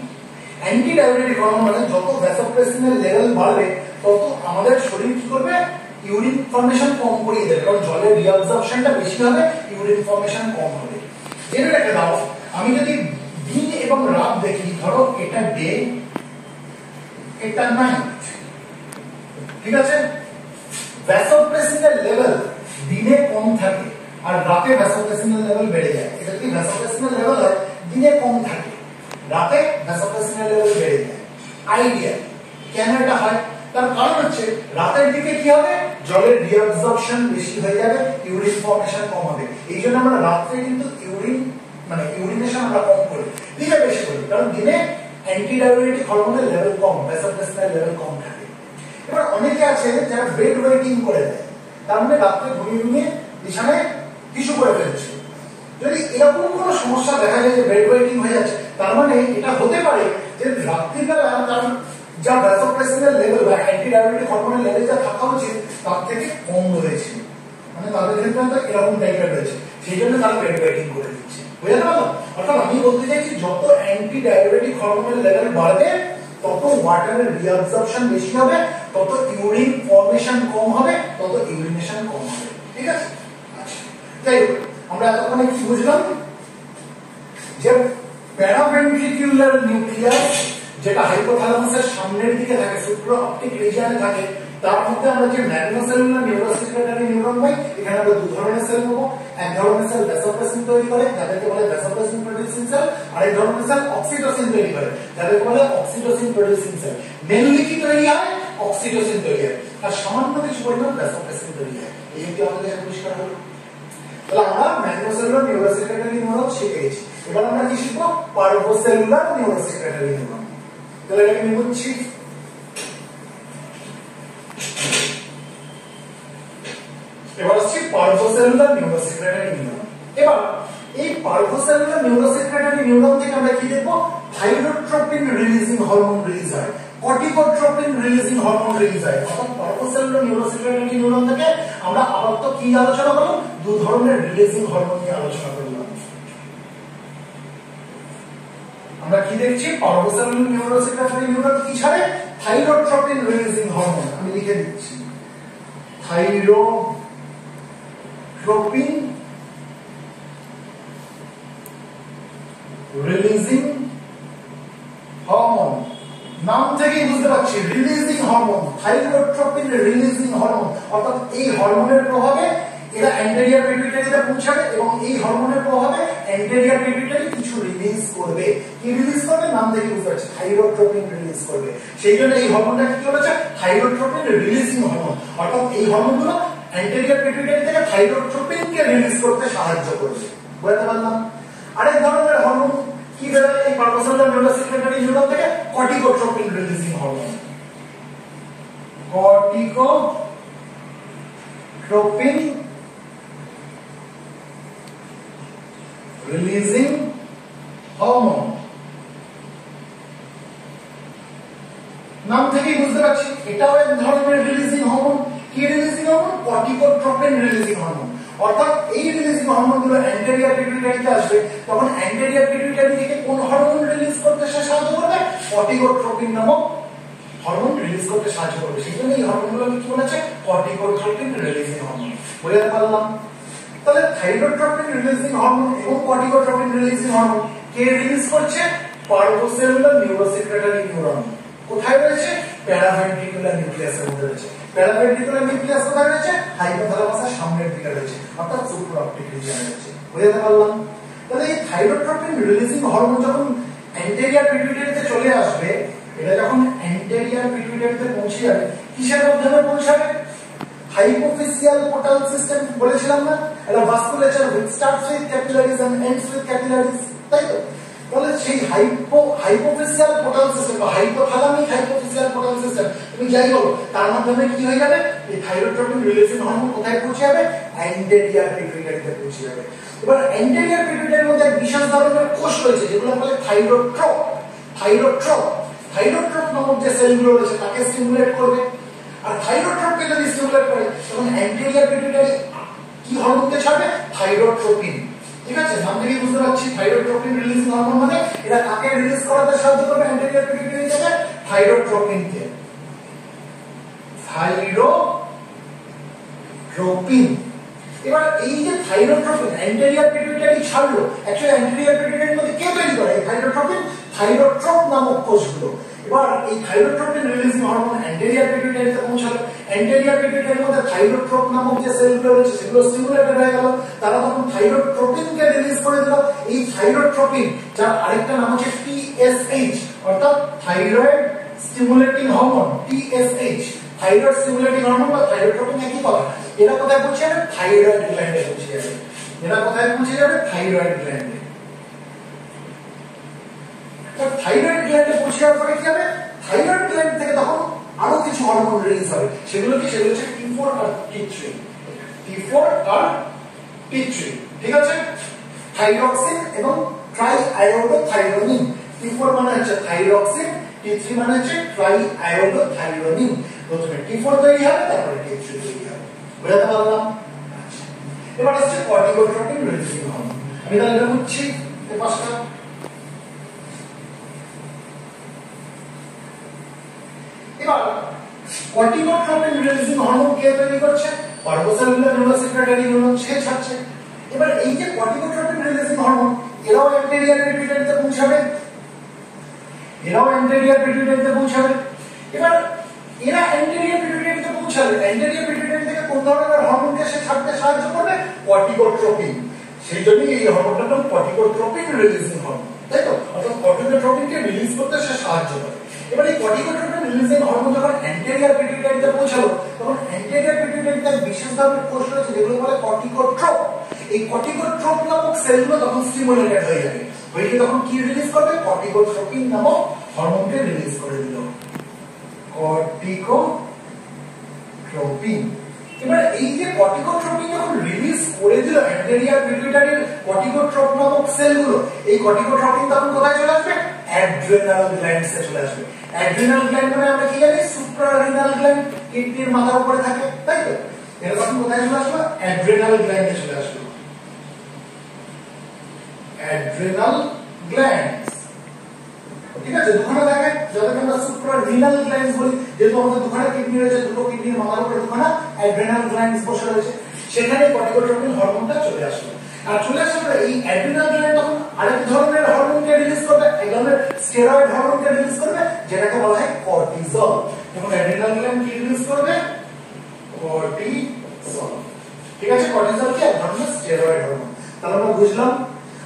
অ্যান্টি ডায়াবেটিক হরমোন মানে যত ভ্যাসোপ্রেসিনের লেভেল বাড়বে তত আমাদের শরীর কি করবে? ইউরিন ফর্মেশন কম করিয়ে দেবে, কারণ জলের রিঅ্যাবজর্পশনটা বেশি হবে, ইউরিন ফর্মেশন কম হবে। জেনে রেখে দাও, আমি যদি দিন এবং রাত দেখি, ধরো এটা ডে, এটা নাইট, ঠিক আছে, ভ্যাসোপ্রেসিনের লেভেল দিনে কম থাকে আর রাতে ভ্যাসোপ্রেসিনের লেভেল বেড়ে যায়। এটা কি ভ্যাসোপ্রেসিনের লেভেল হয়, দিনে কম থাকে, রাতে ভ্যাসোপ্রেসিনের লেভেল বেড়ে যায়। আইডিয়া কেন এটা হয়? তার কারণ হচ্ছে রাতের দিকে কি হবে? জলের রিঅ্যাবজর্পশন বেশি হয়ে যাবে, ইউরিন ফর্মেশন কম হবে। এই জন্য আমরা রাতে কিন্তু ইউরিনেশন আমরা কম করি, দিনে বেশি করি, কারণ দিনে অ্যান্টি ডায়াবেটিক হরমোনের লেভেল কম, ভ্যাসোপ্রেসিনের লেভেল কম থাকে। এবার অনেকে আছে যারা বেড ওয়েটিং করে দেয়, তার মানে রাত্রে ঘুমিয়ে ঘুমিয়ে বিছানায় টিস্যু করে ফেলছে। যদি এরকম কোনো সমস্যা দেখা যায় যে বেড ওয়েটিং হয়ে যাচ্ছে, তার মানে এটা হতে পারে যে রাত্রিবেলা তার যা ভ্যাসোপ্রেসিনের লেভেল বা অ্যান্টি ডায়াবেটিক হরমোনের লেভেল যা থাকা উচিত তার থেকে কম রয়েছে, মানে তাদের ক্ষেত্রে এরকম টাইপের রয়েছে, সেই জন্য তারা বেড ওয়েটিং করে দিচ্ছে। বুঝতে পারলো? অর্থাৎ আমি বলতে চাইছি যত অ্যান্টি ডায়াবেটিক হরমোনের লেভেল বাড়বে তত ওয়াটারের রিঅ্যাবজর্পশন বেশি হবে, তত ইউরিন ফর্মেশন কম হবে, তত ইউরিনেশন কম হবে, ঠিক আছে। আচ্ছা, যাই হোক, আমরা এতক্ষণে কি বুঝলাম? যে প্যারাভেন্ট্রিকুলার নিউক্লিয়াস, যেটা হাইপোথ্যালামাসের সামনের দিকে থাকে, সুপ্রাঅপটিক রিজিয়নে থাকে, তার মধ্যে আমরা যে ম্যাগনোসেলুলার নিউরোসেক্রেটরি নিউরন পাই, এখানে আমরা দু ধরনের সেল পাবো। এক ধরনের সেল ভ্যাসোপ্রেসিন তৈরি করে, যাদেরকে বলে ভ্যাসোপ্রেসিন প্রোডিউসিং সেল, আর এক ধরনের সেল অক্সিটোসিন তৈরি করে, যাদেরকে বলে অক্সিটোসিন প্রোডিউসিং সেল। মেইনলি কি তৈরি হয়? অক্সিটোসিন তৈরি হয়, আর সামান্য কিছু পরিমাণ ভ্যাসোপ্রেসিন তৈরি হয়। এই কি আমাদের পরিষ্কার হলো? তাহলে আমরা ম্যাগনোসেলুলার নিউরোসেক্রেটরি নিউরন শিখেছি। এবার আমরা কি শিখবো? পার্ভোসেলুলার নিউরোসেক্রেটরি নিউরন। তাহলে এটাকে আমি বলছি, এবার আসছি পার্ভোসেলুলার নিউরোসেক্রেটরি নিউরন। এবার এই পার্ভোসেলুলার নিউরোসেক্রেটরি নিউরন থেকে আমরা কি দেখবো? থাইরোট্রপিন রিলিজিং হরমোন রিলিজ হয়, কর্টিকোট্রপিন রিলিজিং হরমোন রিলিজ হয়। অর্থাৎ পার্ভোসেলুলার নিউরোসেক্রেটরি নিউরন থেকে আমরা আপাতত কি আলোচনা করলাম? দু ধরনের রিলিজিং হরমোন নিয়ে আলোচনা করলাম। আমরা কি দেখছি? পার্ভোসেলুলার নিউরোসেক্রেটরি নিউরন কি ছাড়ে? Thyrotropin releasing hormone. আমি লিখে দিচ্ছি, থাইরোট্রপিন রিলিজিং হরমোন। নাম থেকেই বুঝতে পারছি releasing hormone, thyrotropin releasing hormone. অর্থাৎ এই হরমোনের প্রভাবে এরা অ্যান্টেরিয়র পিটুইটারিতে পৌঁছাবে এবং এই হরমোনের প্রভাবে অ্যান্টেরিয়র পিটুইটারি কিছু রিলিজ করবে। কি রিলিজ করবে? নাম থেকে বুঝতে পারছি, থাইরোট্রপিন রিলিজ করবে। সেই জন্য এই হরমোনটা কি বলেছে? Thyrotropin releasing hormone. অর্থাৎ এই হরমোনগুলো অ্যান্টেরিয়র পিটুইটারি থেকে থাইরোট্রপিনকে রিলিজ করতে সাহায্য করবে। বুঝতে পারলাম? আরেক ধরনের হরমোন কি বেরোয় এই পারভোসেলুলার নিউরোসেক্রেটরি নিউরন থেকে? Corticotropin releasing hormone. Corticotropin releasing hormone. নাম থেকেই বুঝতে পারছি এটাও এক ধরনের রিলিজিং হরমোন। কি releasing hormone? Corticotropin releasing hormone. অর্থাৎ এই রিলিজিং হরমোনগুলো অ্যান্টেরিয়র পিটুইটারিতে আসবে, তখন অ্যান্টেরিয়র পিটুইটারি থেকে কোন হরমোন রিলিজ করতে সাহায্য করবে? কর্টিকোট্রপিন নামক হরমোন রিলিজ করতে সাহায্য করবে। সেই জন্য এই হরমোনগুলোকে কি বলেছে? Corticotropin releasing hormone. বুঝতে পারলাম? তাহলে থাইরোট্রপিন রিলিজিং হরমোন এবং কর্টিকোট্রপিন রিলিজিং হরমোন কে রিলিজ করছে? পারভোসেলুলার নিউরোসেক্রেটরি নিউরন। কোথায় রয়েছে? প্যারাভেন্ট্রিকুলার নিউক্লিয়াসের মধ্যে রয়েছে। প্যারাভেন্ট্রিকুলার নিউক্লিয়াস কোথায় রয়েছে? হাইপোথ্যালামাসের সামনের দিকে রয়েছে, অর্থাৎ সুপ্রাঅপটিক রিজিয়নে রয়েছে। বুঝতে পারলাম? তাহলে এই থাইরোট্রপিন রিলিজিং হরমোন যখন অ্যান্টেরিয়র পিটুইটারিতে চলে আসবে, এটা যখন অ্যান্টেরিয়র পিটুইটারিতে পৌঁছে যাবে, কিসের মাধ্যমে পৌঁছাবে? হাইপোফিসিয়াল পোর্টাল সিস্টেম বলেছিলাম না, এটা vasculature which starts with capillaries and ends with capillaries, তাই তো? তাহলে সেই হাইপোফিসিয়াল পোর্টাল সিস্টেম বা হাইপোথ্যালামিক হাইপোফিসিয়াল পোর্টাল সিস্টেম তুমি যাই বলো, তার মাধ্যমে কি হয়ে যাবে? এই থাইরোট্রপিন রিলিজিং হরমোন কোথায় পৌঁছে যাবে? অ্যান্টেরিয়র পিটুইটারিতে পৌঁছে যাবে। এবার অ্যান্টেরিয়র পিটুইটারির মধ্যে বিশেষ ধরনের কোষ রয়েছে যেগুলো বলে থাইরোট্রপ। থাইরোট্রপ থাইরোট্রপ নামক যে সেলগুলো রয়েছে তাকে স্টিমুলেট করবে। আর থাইরোট্রপকে যদি স্টিমুলেট করে তখন অ্যান্টেরিয়র পিটুইটারি কি হরমোনকে ছাড়বে? থাইরোট্রপিন। ঠিক আছে? নাম থেকে বুঝতে পারছি থাইরোট্রপিন রিলিজিং হরমোন মানে এটা কাকে রিলিজ করাতে সাহায্য করবে? অ্যান্টেরিয়র পিটুইটারি থেকে থাইরোট্রপিনকে। থাইরোট্রপিন। এবার এই যে থাইরোট্রপিন অ্যান্টেরিয়র পিটুইটারি ছাড়লো, অ্যাকচুয়ালি অ্যান্টেরিয়র পিটুইটারির মধ্যে কে তৈরি করে এই থাইরোট্রপিন? থাইরোট্রপ নামক কোষগুলো। এবার এই থাইরোট্রপিন রিলিজিং হরমোন অ্যান্টেরিয়র পিটুইটারিতে পৌঁছালো, অ্যান্টেরিয়র পিটুইটারির মধ্যে থাইরোট্রপ নামক যে সেলগুলো রয়েছে সেগুলো স্টিমুলেটেড হয়ে গেল, তারা তখন থাইরোট্রপিনকে রিলিজ করে দিল। এই থাইরোট্রপিন যার আরেকটা নাম হচ্ছে টিএসএইচ, অর্থাৎ thyroid stimulating hormone. TSH thyroid stimulating hormone বা থাইরোট্রপিন একই কথা। এরা কোথায় পৌঁছে যাবে? থাইরয়েড গ্ল্যান্ডে পৌঁছে যাবে। এরা কোথায় পৌঁছে যাবে? থাইরয়েড গ্ল্যান্ডে। থাইরয়েড গ্ল্যান্ডে পৌঁছে যাওয়ার পরে কি হবে? থাইরয়েড গ্ল্যান্ড থেকে তখন আরো কিছু হরমোন রিলিজ হবে। সেগুলো কি? সেগুলো হচ্ছে T4 আর T3। T4 আর T3, ঠিক আছে? থাইরক্সিন এবং ট্রাইআয়োডোথাইরোনিন। T4 মানে হচ্ছে থাইরক্সিন, T3 মানে হচ্ছে ট্রাইআয়োডোথাইরোনিন। প্রথমে T4 তৈরি হবে, তারপরে T3 তৈরি হবে। বুঝতে পারলাম? এবার হচ্ছে কর্টিকোট্রপিন রিলিজিং হরমোন। আমি তাহলে এটা বুঝছি এই পাঁচটা। এবার কর্টিকোট্রপিন রিলিজিং হরমোন কে তৈরি করছে? পারভোসেলুলার নিউরোসেক্রেটরি নিউরন সে ছাড়ছে। এবার এই যে কর্টিকোট্রপিন রিলিজিং হরমোন এরাও অ্যান্টেরিয়র পিটুইটারিতে পৌঁছাবে, এরাও অ্যান্টেরিয়র পিটুইটারিতে পৌঁছাবে। এবার এরা অ্যান্টেরিয়র পিটুইটারিতে পৌঁছালে অ্যান্টেরিয়র পিটুইটারি থেকে কোন ধরনের হরমোনকে সে ছাড়তে সাহায্য করবে? কর্টিকোট্রপিন। সেই জন্যই এই হরমোনটার নাম কর্টিকোট্রপিন রিলিজিং হরমোন, তাই তো? অর্থাৎ কর্টিকোট্রপিনকে রিলিজ করতে সে সাহায্য করে। এবার এই কর্টিকোট্রপিন রিলিজিং হরমোন যখন অ্যান্টেরিয়র পিটুইটারিতে পৌঁছালো তখন অ্যান্টেরিয়র পিটুইটারিতে বিশেষ ধরনের কোষ রয়েছে যেগুলো বলে কর্টিকোট্রপ। এই কর্টিকোট্রপ নামক সেলগুলো তখন স্টিমুলেটেড হয়ে যাবে, হয়ে গিয়ে তখন কি রিলিজ করবে? কর্টিকোট্রপিন নামক হরমোনকে রিলিজ করে দিল, কর্টিকোট্রপিন। এবার এই যে কর্টিকোট্রপিন যখন রিলিজ করে দিল অ্যান্টেরিয়র পিটুইটারির কর্টিকোট্রপ নামক সেলগুলো, এই কর্টিকোট্রপিন তখন কোথায় চলে আসবে? অ্যাড্রিনাল গ্ল্যান্ডসে চলে আসবে। অ্যাড্রিনাল গ্ল্যান্ড মানে আমরা কি জানি? সুপ্রারিনাল গ্ল্যান্ড, কিডনির মাথার উপরে থাকে, তাই তো? এর তখন কোথায় চলে আসলো? অ্যাড্রিনাল গ্ল্যান্ডে চলে আসলো। অ্যাড্রিনাল গ্ল্যান্ডস, ঠিক আছে? দুখানা থাকে, যাদেরকে আমরা সুপ্রারিনাল গ্ল্যান্ডস বলি। যেহেতু আমাদের দুখানা কিডনি রয়েছে, দুটো কিডনির মাথার উপরে দুখানা অ্যাড্রিনাল গ্ল্যান্ডস বসে রয়েছে, সেখানে কর্টিকোট্রপিন হরমোনটা চলে আসলো। আর চলে আসার পরে এই অ্যাড্রিনাল গ্ল্যান্ড তখন আরেক ধরনের হরমোনকে রিলিজ করবে, এক ধরনের স্টেরয়েড হরমোনকে রিলিজ করবে যেটাকে বলা হয় কর্টিসল। এখন অ্যাড্রিনাল গ্ল্যান্ড কি রিলিজ করবে? কর্টিসল, ঠিক আছে? কর্টিসল কি? এক ধরনের স্টেরয়েড হরমোন। তাহলে আমরা বুঝলাম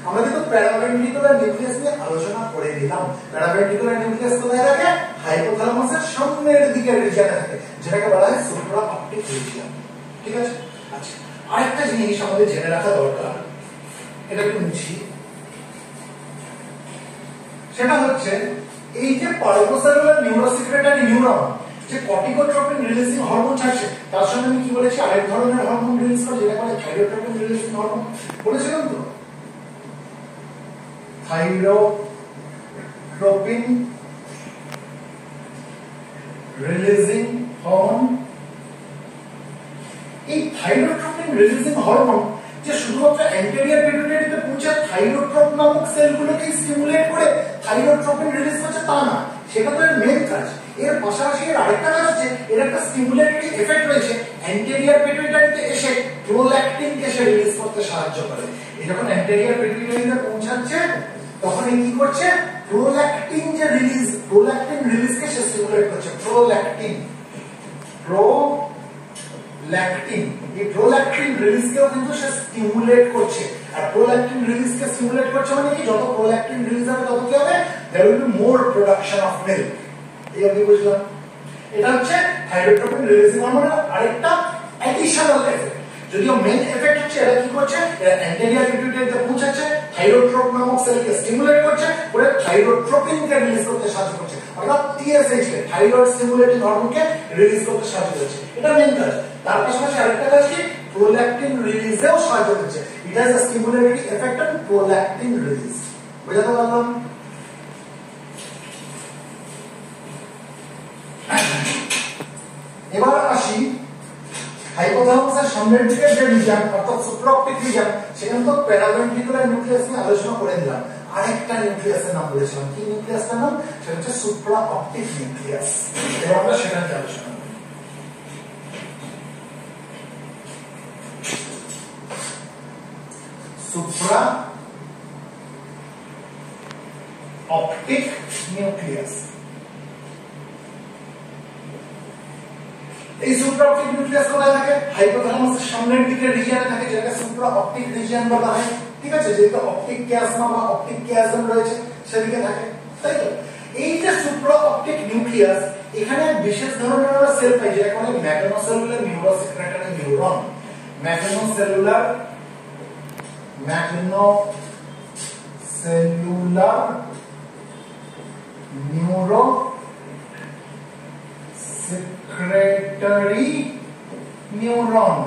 আমরা কিন্তু প্যারাভেন্ট্রিকুলার নিউক্লিয়াস নিয়ে আলোচনা করে দিলাম। প্যারাভেন্ট্রিকুলার নিউক্লিয়াস কোথায় থাকে? হাইপোথ্যালামাসের সামনের দিকের রিজিয়নে থাকে, যেটাকে বলা হয় সুপ্রা অপটিক রিজিয়ন। ঠিক আছে? আচ্ছা, আরেকটা জিনিস আমাদের জেনে রাখা দরকার, এটা একটু মুছি, সেটা হচ্ছে এই যে পার্ভোসেলুলার নিউরোসেক্রেটারি নিউরন যে কর্টিকোট্রপিন রিলিজিং হরমোন ছাড়ছে, তার সঙ্গে আমি কি বলেছি আরেক ধরনের হরমোন রিলিজ করে, যেটা বলে থাইরোট্রপিন রিলিজিং হরমোন। বলেছিলাম তো থাইরোট্রপিন রিলিজিং হরমোন। এই থাইরোট্রপিন রিলিজিং হরমোন যে শুধুমাত্র অ্যান্টেরিয়র পিটুইটারিতে পৌঁছে থাইরোট্রপ নামক সেলগুলোকে স্টিমুলেট করে থাইরোট্রপিন রিলিজ করছে তা না, সেটা তো এর মেইন কাজ। এর পাশাপাশি এর আরেকটা কাজ হচ্ছে, এর একটা স্টিমুলেটরি এফেক্ট রয়েছে, অ্যান্টেরিয়র পিটুইটারিতে এসে প্রোল্যাকটিনকে সে রিলিজ করতে সাহায্য করে। এই যখন অ্যান্টেরিয়র পিটুইটারিতে পৌঁছাচ্ছে তখন এই কি করছে, প্রোল্যাকটিন যে রিলিজ, প্রোল্যাকটিন রিলিজকে সে স্টিমুলেট করছে। প্রোল্যাকটিন এই প্রোল্যাকটিন রিলিজকেও কিন্তু সে স্টিমুলেট করছে। আর প্রোল্যাকটিন রিলিজকে স্টিমুলেট করছে মানে কি, যত প্রোল্যাকটিন রিলিজ হবে তত কি হবে, there will be more production of milk। এই অবধি বুঝলাম? এটা হচ্ছে থাইরোট্রপিন রিলিজিং হরমোনের আরেকটা অ্যাডিশনাল এফেক্ট। যদিও মেইন এফেক্ট হচ্ছে এরা কি করছে, এরা অ্যান্টেরিয়র পিটুইটারিতে পৌঁছাচ্ছে, থাইরোট্রপ নামক সেলকে স্টিমুলেট করছে, পরে থাইরোট্রপিনকে রিলিজ করতে সাহায্য করছে, অর্থাৎ TSH কে থাইরয়েড স্টিমুলেটিং হরমোনকে রিলিজ করতে সাহায্য করছে। এটা মেইন কাজ। তার পাশাপাশি আরেকটা কাজ কি, প্রোল্যাকটিন রিলিজেও সাহায্য করছে। It has a stimulatory effect on prolactin release. বুঝাতে পারলাম? এবার আসি হাইপোথ্যালামাসের সামনের দিকে যে রিজিয়ন অর্থাৎ সুপ্রাঅপটিক রিজিয়ন, সেখানে তো প্যারাভেন্ট্রিকুলার নিউক্লিয়াস নিয়ে আলোচনা করে দিলাম। আরেকটা নিউক্লিয়াসের নাম বলেছিলাম, কি নিউক্লিয়াসটার নাম? সেটা হচ্ছে সুপ্রাঅপটিক নিউক্লিয়াস। এবার আমরা সেটা নিয়ে আলোচনা করব। সুপ্রাঅপটিক নিউক্লিয়াস। এই সুপ্রাঅপটিক নিউক্লিয়াস কোথায় থাকে? হাইপোথ্যালামাসের সামনের দিকে রিজিয়নে থাকে, যেটাকে সুপ্রাঅপটিক রিজিয়ন বলা হয়। ঠিক আছে? যেহেতু অপটিক কিয়াসমা বা অপটিক কিয়াজম রয়েছে সেদিকে থাকে, তাই তো? এই যে সুপ্রাঅপটিক নিউক্লিয়াস, এখানে বিশেষ ধরনের সেল পাই, যেটাকে বলে ম্যাগনোসেলুলার নিউরোসেক্রেটারি নিউরন। ম্যাগনোসেলুলার নিউরোসেক্রেটারি নিউরন।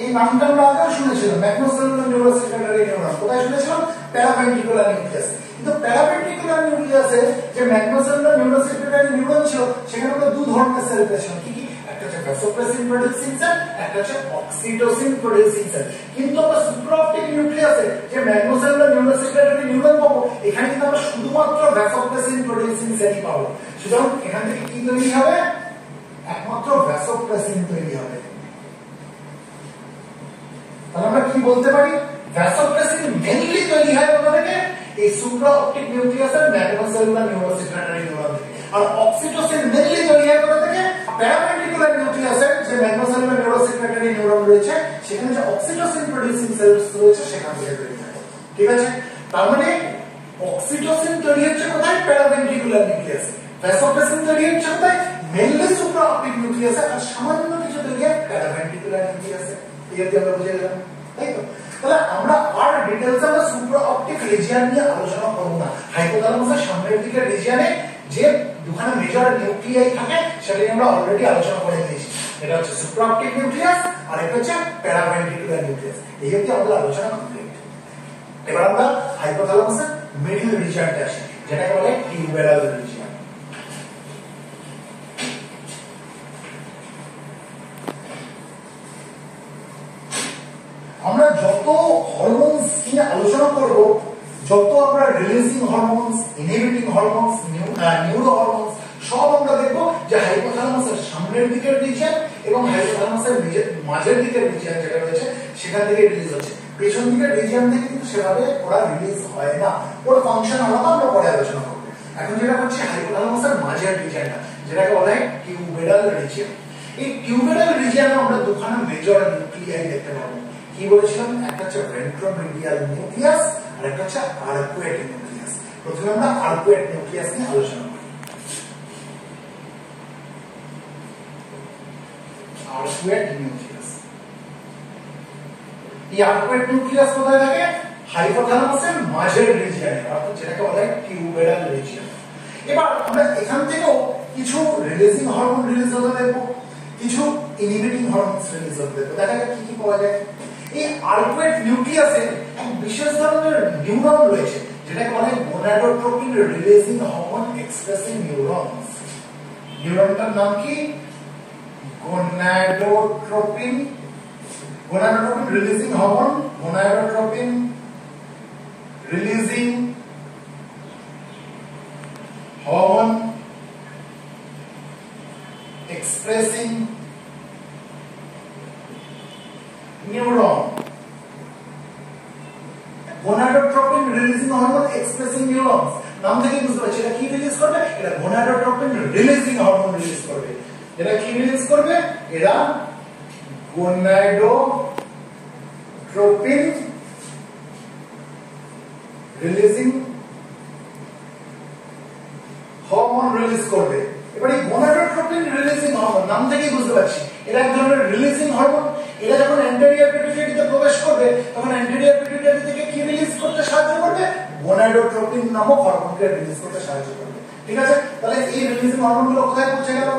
এই নামটা আমরা আগেও শুনেছিলাম, ম্যাগনোসেলুলার নিউরোসেক্রেটারি নিউরন। কোথায় শুনেছিলাম? Paraventricular nucleus. কিন্তু প্যারাভেন্ট্রিকুলার নিউক্লিয়াসে যে ম্যাগনোসেলুলার নিউরোসেক্রেটারি নিউরন ছিল, সেখানে আমরা দু ধরনের সেল পেয়েছিলাম। কি কি? একটা হচ্ছে ভ্যাসোপ্রেসিন প্রোডিউসিং সেল, একটা হচ্ছে অক্সিটোসিন প্রোডিউসিং সেল। কিন্তু আমরা সুপ্রাঅপটিক নিউক্লিয়াসে যে ম্যাগনোসেলুলার নিউরোসেক্রেটারি নিউরন পাবো, এখানে কিন্তু আমরা শুধুমাত্র ভ্যাসোপ্রেসিন প্রোডিউসিং সেলই পাবো। সুতরাং এখান থেকে কি তৈরি হবে? একমাত্র ভ্যাসোপ্রেসিন তৈরি হবে। তাহলে আমরা কি বলতে পারি? ভ্যাসোপ্রেসিন মেইনলি তৈরি হয় কোথা থেকে? এই সুপ্রাঅপটিক নিউক্লিয়াসের ম্যাগনোসেলুলার নিউরোসেক্রেটারি নিউরন থেকে। আর অক্সিটোসিন মেইনলি তৈরি হয় কোথা থেকে? প্যারাভেন্ট্রিকুলার নিউক্লিয়াসের যে ম্যাগনোসেলুলার নিউরোসেক্রেটারি নিউরন রয়েছে, সেখানে যে অক্সিটোসিন প্রোডিউসিং সেলস রয়েছে সেখান থেকে তৈরি হয়। ঠিক আছে? তার মানে অক্সিটোসিন তৈরি হচ্ছে কোথায়? প্যারাভেন্ট্রিকুলার নিউক্লিয়াসে। ভ্যাসোপ্রেসিন তৈরি হচ্ছে কোথায়? মেইনলি সুপ্রাঅপটিক নিউক্লিয়াসে, আর সামান্য কিছু তৈরি হয় প্যারাভেন্ট্রিকুলার নিউক্লিয়াসে। এটাই আমরা বুঝে গেলাম, তাই তো? তাহলে আমরা আর ডিটেইলসে আমরা সুপ্রাঅপটিক রিজিয়ন নিয়ে আলোচনা করব না। হাইপোথ্যালামাসের সামনের দিকের রিজিয়নে যে দুখানা মেজর নিউক্লিয়াই থাকে, সেটা আমরা অলরেডি আলোচনা করে দিয়েছি। এটা হচ্ছে সুপ্রাঅপটিক নিউক্লিয়াস, আর এটা হচ্ছে প্যারাভেন্ট্রিকুলার নিউক্লিয়াস। এই অবধি আমাদের আলোচনা কমপ্লিট। এবার আমরা হাইপোথ্যালামাসের মিডল রিজিয়নতে আসি, যেটাকে বলে টিউবেরাল রিজিয়ন। আমরা যত হরমোনস নিয়ে আলোচনা করব, যত আমরা releasing hormones, inhibiting hormones, neuro hormones সব আমরা দেখব যে হাইপোথ্যালামাসের সামনের দিকের রিজিয়ন এবং হাইপোথ্যালামাসের মাঝের দিকের রিজিয়ন যেটা রয়েছে সেখান থেকে রিলিজ হচ্ছে। পেছন দিকের রিজিয়ন থেকে কিন্তু সেভাবে ওরা রিলিজ হয় না, ওর ফাংশন আলাদা, আমরা পরে আলোচনা করব। এখন যেটা হচ্ছে হাইপোথ্যালামাসের মাঝের রিজিয়নটা, যেটাকে বলা হয় টিউবেরাল রিজিয়ন। এই টিউবেরাল রিজিয়নে আমরা দুখানা মেজর নিউক্লিয়াই দেখতে পাবো। কি বলেছিলাম, একটা হচ্ছে ভেন্ট্রোমিডিয়াল নিউক্লিয়াস আর একটা হচ্ছে আর্কুয়েট নিউক্লিয়াস। প্রথমে আমরা আর্কুয়েট নিউক্লিয়াস নিয়ে আলোচনা করি। আর্কুয়েট নিউক্লিয়াস, এই আর্কুয়েট নিউক্লিয়াস কোথায় থাকে? হাইপোথ্যালামাসের মাঝের রিজিয়নে, অর্থাৎ যেটাকে বলা হয় টিউবেরাল রিজিয়ন। এবার আমরা এখান থেকেও কিছু রিলিজিং হরমোন রিলিজ হতে দেখবো, কিছু ইনহিবিটিং হরমোনস রিলিজ হতে দেখবো। দেখা যাক কি কি পাওয়া যায়। এই আর্কুয়েট নিউক্লিয়াসে এক বিশেষ ধরনের নিউরন রয়েছে যেটাকে বলা হয় gonadotropin releasing hormone expressing neurons. নিউরনটার নাম কি? Gonadotropin releasing hormone, gonadotropin releasing hormone expressing neuron. Gonadotropin releasing hormone expressing neurons নাম থেকে বুঝতে পারছি এটা কি রিলিজ করবে? এটা গোনাডোট্রপিন রিলিজিং হরমোন রিলিজ করবে। এটা কি রিলিজ করবে? এরা গোনাডোট্রপিন রিলিজিং হরমোন রিলিজ করবে। এবার এই গোনাডোট্রপিন রিলিজিং হরমোন নাম থেকেই বুঝতে পারছি এটা এক ধরনের রিলিজিং হরমোন। এটা যখন অ্যান্টেরিয়র পিটুইটারিতে প্রবেশ করবে তখন অ্যান্টেরিয়র পিটুইটারি থেকে কি রিলিজ করতে সাহায্য করবে? গোনাডোট্রপিন নামক হরমোনকে রিলিজ করতে সাহায্য করবে। ঠিক আছে, তাহলে এই রিলিজিং হরমোনগুলো কোথায় পৌঁছে গেল?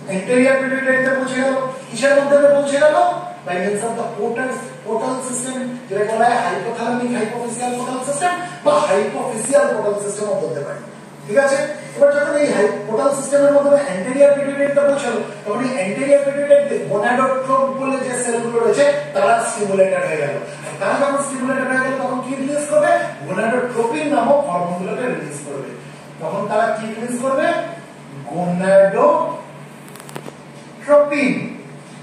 অ্যান্টেরিয়র পিটুইটারিতে পৌঁছে গেল। কিসের মাধ্যমে পৌঁছে গেল? By means of the portal system, যেটা বলা হয় হাইপোথ্যালামিক হাইপোফিসিয়াল পোর্টাল সিস্টেম বা হাইপোফিসিয়াল পোর্টাল সিস্টেমও বলতে পারি। ঠিক আছে, এবার যখন এই পোর্টাল সিস্টেমের মাধ্যমে অ্যান্টেরিয়র পিটুইটারিতে পৌঁছালো তখন এই অ্যান্টেরিয়র পিটুইটারিতে গোনাডোট্রপ বলে যে সেলগুলো রয়েছে তারা স্টিমুলেটেড হয়ে গেল। আর তারা যখন স্টিমুলেটেড হয়ে গেল তখন কি রিলিজ করবে? গোনাডোট্রপিন নামক হরমোনগুলোকে রিলিজ করবে। তখন তারা কি রিলিজ করবে? গোনাডোট্রপিন।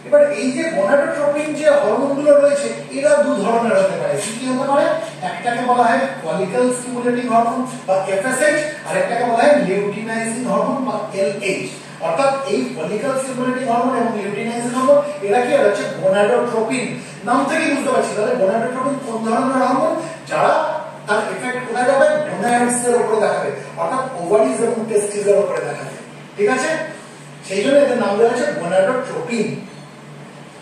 এবার এই যে গোনাডোট্রপিন যে হরমোনগুলো রয়েছে এরা দু ধরনের হতে পারে। কি কি হতে পারে? একটাকে বলা হয় ফলিকল স্টিমুলেটিং হরমোন বা এফএসএইচ, আর একটাকে বলা হয় লিউটিনাইজিং হরমোন বা এলএইচ। অর্থাৎ এই ফলিকল স্টিমুলেটিং হরমোন এবং লিউটিনাইজিং হরমোন এরা কি হচ্ছে গোনাডোট্রপিন নাম থেকেই বুঝতে পারছি। তাহলে গোনাডোট্রপিন কোন ধরনের হরমোন? যারা তার এফেক্ট কোথায় যাবে? গোনাডস এর উপরে দেখাবে, অর্থাৎ ওভারিজ এবং টেস্টিসের উপরে দেখাবে। ঠিক আছে, সেই জন্য এদের নাম দেওয়া হয়েছে গোনাডোট্রপিন।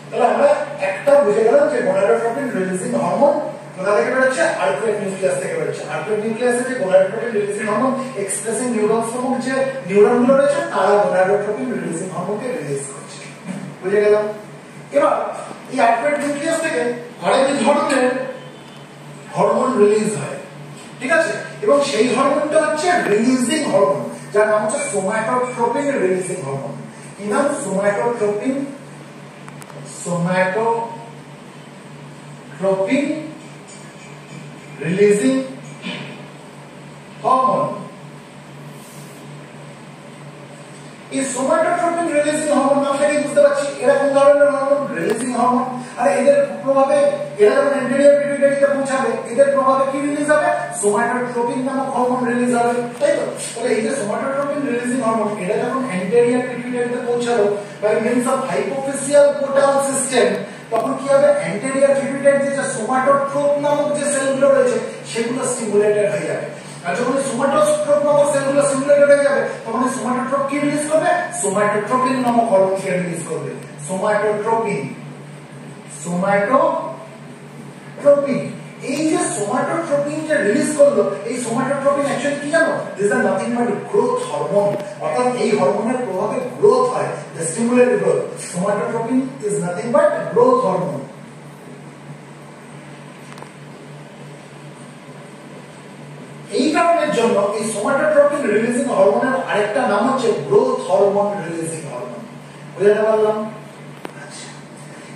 তাহলে আমরা একটা বুঝে গেলাম যে গোনাডোট্রপিন রিলিজিং হরমোন কোথা থেকে বেরোচ্ছে? আর্কুয়েট নিউক্লিয়াস থেকে বেরোচ্ছে। আর্কুয়েট নিউক্লিয়াসে যে gonadotropin releasing hormone expressing neurons নামক যে নিউরনগুলো রয়েছে তারা গোনাডোট্রপিন রিলিজিং হরমোনকে রিলিজ করছে। বুঝে গেলাম? এবার এই আর্কুয়েট নিউক্লিয়াস থেকে আরেক ধরনের হরমোন রিলিজ হয়। ঠিক আছে, এবং সেই হরমোনটা হচ্ছে রিলিজিং হরমোন যার নাম হচ্ছে সোমাটোট্রপিন রিলিজিং হরমোন। কি নাম? Somatotropin releasing hormone. এই সোমাটোট্রপিন রিলিজিং হরমোন নাম থেকে বুঝতে পারছি এরা কোন ধরনের হরমোন? Releasing hormone. আর এদের প্রভাবে এরা যখন অ্যান্টেরিয়র পিটুইটারিতে পৌঁছাবে এদের প্রভাবে কি রিলিজ হবে? সোমাটোট্রপিন নামক হরমোন রিলিজ হবে। তাই তো? তাহলে এই যে সোমাটোট্রপিন রিলিজিং হরমোন এটা যখন অ্যান্টেরিয়র পিটুইটারিতে পৌঁছালো by means of hypophyseal portal system তখন কি হবে? অ্যান্টেরিয়র পিটুইটারিতে যে সোমাটোট্রপ নামক যে সেলগুলো রয়েছে সেগুলো স্টিমুলেটেড হয়ে যাবে। আর যখন সোমাটোট্রপ নামক সেলগুলো স্টিমুলেটেড হয়ে যাবে তখন সোমাটোট্রপ কি রিলিজ করবে? সোমাটোট্রপিন নামক হরমোনকে রিলিজ করবে। সোমাটোট্রপিন। এই যে সোমাটোট্রপিন যে রিলিজ করলো এই সোমাটোট্রপিন অ্যাকচুয়ালি কি জানো? This are nothing but growth hormone. অর্থাৎ এই হরমোনের প্রভাবে গ্রোথ হয়, the stimulate growth. Somatotropin is nothing but growth hormone. এই কারণের জন্য এই সোমাটোট্রপিন রিলিজিং হরমোনের আরেকটা নাম হচ্ছে গ্রোথ হরমোন রিলিজিং হরমোন। বুঝতে পারলাম? আচ্ছা,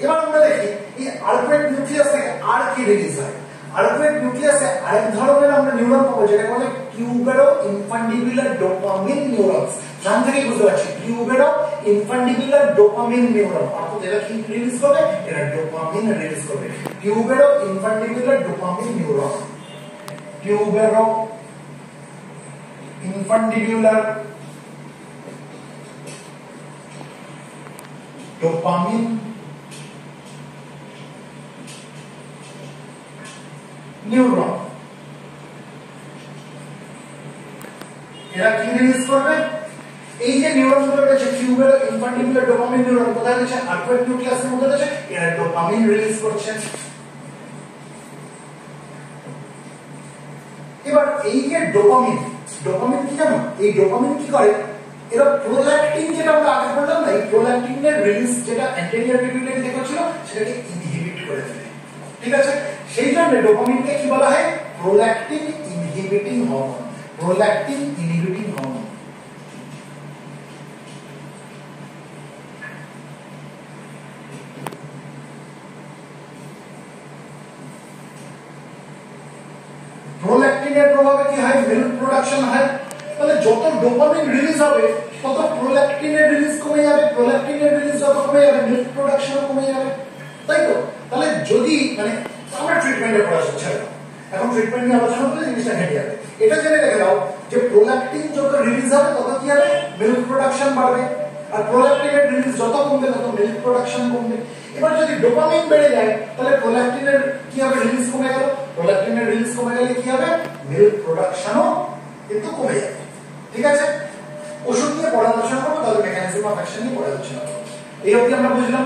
এবার আমরা দেখি এই আর্কুয়েট নিউক্লিয়াস থেকে আর কি রিলিজ হয়। আর্কুয়েট নিউক্লিয়াসে আরেক ধরনের আমরা নিউরন পাবো যেটাকে বলে টিউবেরো ইনফান্ডিবুলার ডোপামিন নিউরনস। নাম থেকেই বুঝতে পারছি টিউবেরো ইনফান্ডিবুলার ডোপামিন নিউরন। অর্থাৎ এটা কি রিলিজ করবে? এটা ডোপামিন রিলিজ করবে। টিউবেরো ইনফান্ডিবুলার ডোপামিন নিউরন। টিউবেরো ইনফান্ডিবুলার ডোপামিন নিউরন, এরা কি রিলিজ করবে? এই যে নিউরন গুলো রয়েছে টিউবের ইনফান্টিবুলার ডোপামিন নিউরন কোথায় রয়েছে? আর্কুয়েট নিউক্লিয়াসের মধ্যে রয়েছে, এরা ডোপামিন রিলিজ করছে। এবার এই যে ডোপামিন, ডোপামিন কি জানো? এই ডোপামিন কি করে? এরা প্রোল্যাক্টিন, যেটা আমরা আগে বললাম না, এই প্রোল্যাক্টিনের রিলিজ যেটা অ্যান্টেরিয়র পিটুইটারি থেকে ছিল সেটাকে ইনহিবিট করে দেবে। ঠিক আছে, সেই জন্য ডোপামিনকে কি বলা হয়? Prolactin inhibiting hormone. Prolactin inhibiting hormone. প্রোল্যাক্টিনের প্রভাবে কি হয়? মিল্ক প্রোডাকশন হয়। তাহলে যত ডোপামিন রিলিজ হবে তত প্রোল্যাক্টিনের রিলিজ কমে যাবে, প্রোল্যাক্টিনের রিলিজ যত কমে যাবে মিল্ক প্রোডাকশনও কমে যাবে, তাই তো? তাহলে যদি মানে আমরা ট্রিটমেন্টের পড়া হচ্ছে, এখন ট্রিটমেন্ট নিয়ে আলোচনা করলে জিনিসটা হেঁটে যাবে। এটা জেনে রেখে দাও যে প্রোল্যাক্টিন যত রিলিজ হবে তত কি হবে? মিল্ক প্রোডাকশন বাড়বে, আর প্রোল্যাক্টিনের রিলিজ যত কমবে তত মিল্ক প্রোডাকশন কমবে। এবার যদি ডোপামিন বেড়ে যায় তাহলে প্রোল্যাক্টিনের কি হবে? রিলিজ কমে গেল। প্রোল্যাক্টিনের রিলিজ কমে গেলে কি হবে? মিল্ক প্রোডাকশনও কিন্তু কমে যাবে। ঠিক আছে, ওষুধ নিয়ে পড়া আলোচনা করবো, তাহলে মেকানিজম অফ অ্যাকশন নিয়ে পড়া আলোচনা করবো। এই অবধি আমরা বুঝলাম।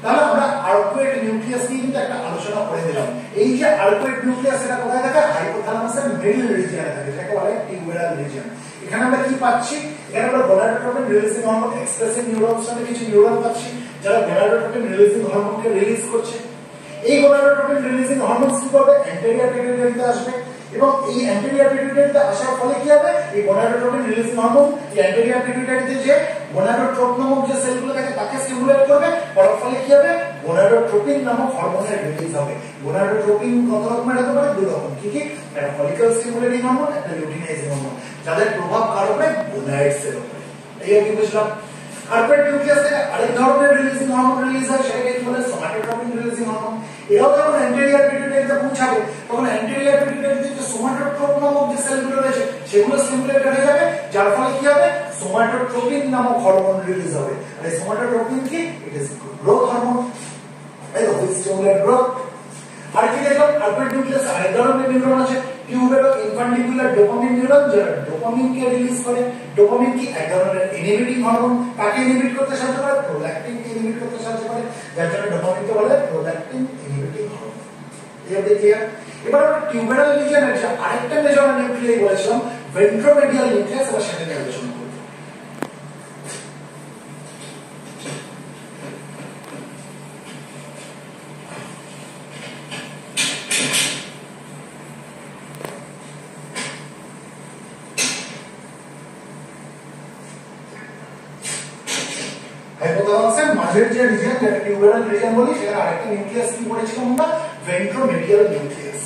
তাহলে আমরা আর্কুয়েট নিউক্লিয়াস নিয়ে কিন্তু একটা আলোচনা করে দিলাম। এই যে আর্কুয়েট নিউক্লিয়াস, এটা কোথায় থাকে? হাইপোথ্যালামাসের মিডল রিজিয়নে থাকে, যাকে বলা হয় টিউবেরাল রিজিয়ন। এখানে আমরা কি পাচ্ছি? এখানে আমরা gonadotropin releasing hormone expressive neurons নামে কিছু নিউরন পাচ্ছি, যারা গোনাডোট্রপিন রিলিজিং হরমোনকে রিলিজ করছে। এই গোনাডোট্রপিন রিলিজিং হরমোনস কি করবে? অ্যান্টেরিয়র পিটুইটারিতে আসবে, এবং এই অ্যান্টেরিয়র পিটুইটারিতে আসার ফলে কি হবে? এই গোনাডোট্রপিন রিলিজিং হরমোন এই অ্যান্টেরিয়র পিটুইটারিতে যে গোনাডোট্রপ নামক যে সেলগুলো থাকে তাকে স্টিমুলেট করবে, করার ফলে কি হবে? গোনাডোট্রপিন নামক হরমোনের রিলিজ হবে। গোনাডোট্রপিন কত রকমের হতে পারে? দুই রকম। কি কি? একটা ফলিকল স্টিমুলেটিং হরমোন, একটা লিউটিনাইজিং হরমোন, যাদের প্রভাব কার উপরে? গোনাডসের উপরে। এই কি বুঝলাম? আর্কুয়েট নিউক্লিয়াস থেকে আরেক ধরনের রিলিজিং হরমোন রিলিজ হয়, সেটাকে কি বলে? Somatotropin releasing hormone. এরাও যখন অ্যান্টেরিয়র পিটুইটারিতে পৌঁছাবে তখন অ্যান্টেরিয়র পিটুইটারিতে যে সোমাটোট্রপ নামক যে সেলগুলো রয়েছে সেগুলো স্টিমুলেট হয়ে যাবে, যার ফলে কি হবে? সোমাটোট্রপিন নামক হরমোন রিলিজ হবে। আর এই সোমাটোট্রপিন কি? ইট ইজ গ্রোথ হরমোন, তাই তো? Which stimulate growth. আর কি দেখলাম? আর্কুয়েট নিউক্লিয়াস আরেক ধরনের নিউরন আছে টিউবেরো ইনফান্টিবুলার ডোপামিন নিউরন, যারা ডোপামিনকে রিলিজ করে। ডোপামিন কি? এক ধরনের ইনহিবিটিং হরমোন। কাকে ইনহিবিট করতে সাহায্য করে? প্রোল্যাক্টিনকে ইনহিবিট করতে সাহায্য করে, যার জন্য ডোপামিনকে বলে প্রোল্যাক্টিন ইনহিবিটিং হরমোন। এই দেখিয়া এবার আমরা টিউবেরাল রিজিয়নের যে আরেকটা মেজর নিউক্লিয়াস বলেছিলাম ভেন্ট্রোমেডিয়াল নিউক্লিয়াস, আমরা সেটা নিয়ে আলোচনা করব। হাইপোথ্যালামাসের মাঝের যে রিজিয়ন, যেটা টিউবেরাল রিজিয়ন বলি, সেখানে আরেকটা নিউক্লিয়াস কি পড়েছিলাম আমরা? ভেন্ট্রোমেডিয়াল নিউক্লিয়াস।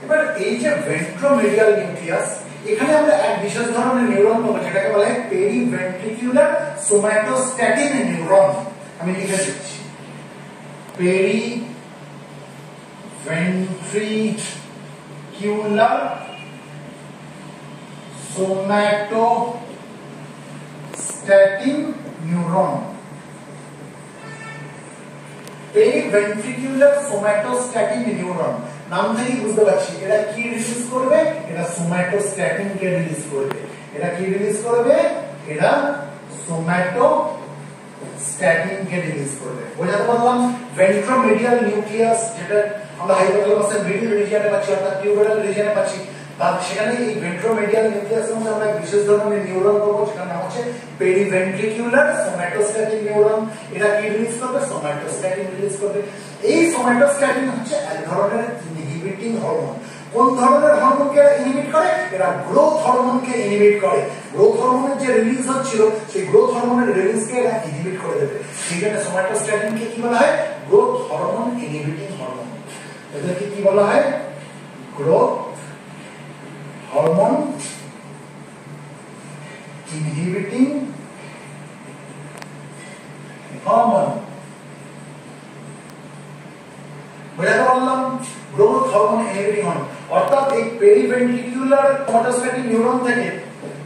এবার এই যে ভেন্ট্রোমেডিয়াল নিউক্লিয়াস, এখানে আমরা এক বিশেষ ধরনের নিউরন পাবো, যেটাকে বলা হয় পেরিভেন্ট্রিকুলার সোমাটোস্ট্যাটিন নিউরন। আমি লিখে দিচ্ছি, periventricular somatostatin neuron. Periventricular somatostatin neuron নাম থেকে বুঝতে পারছি এরা কি রিলিজ করবে? এরা সোমাটোস্ট্যাটিন কে রিলিজ করবে। এরা কি রিলিজ করবে? এরা সোমাটোস্ট্যাটিন কে রিলিজ করবে। বোঝাতে পারলাম? ভেন্ট্রোমেডিয়াল নিউক্লিয়াস, যেটা আমরা হাইপোথ্যালামাসের মিডল রিজিয়নে পাচ্ছি, অর্থাৎ টিউবেরাল রিজিয়নে পাচ্ছি, তার সেখানে এই ভেন্ট্রোমেডিয়াল নিউক্লিয়াসের মধ্যে আমরা বিশেষ ধরনের নিউরন পাবো, যেটার নাম হচ্ছে পেরিভেন্ট্রিকুলার সোমাটোস্ট্যাটিন নিউরন। এরা কি রিলিজ করবে? সোমাটোস্ট্যাটিন রিলিজ করবে। এই সোমাটোস্ট্যাটিন হচ্ছে এক ধরনের ইনহিবিটিং হরমোন। কোন ধরনের হরমোনকে এরা ইনহিবিট করে? এরা গ্রোথ হরমোনকে ইনহিবিট করে। গ্রোথ হরমোনের যে রিলিজ হচ্ছিল সেই গ্রোথ হরমোনের রিলিজকে এরা ইনহিবিট করে দেবে। সেই জন্য সোমাটোস্ট্যাটিনকে কি বলা হয়? Growth hormone inhibiting hormone. এদেরকে কি বলা হয়? Growth hormone inhibiting hormone. বোঝাতে পারলাম? Growth hormone inhibiting hormone. অর্থাৎ এই পেরিভেন্ট্রিকুলার সোমাটোস্ট্যাটিন নিউরন থেকে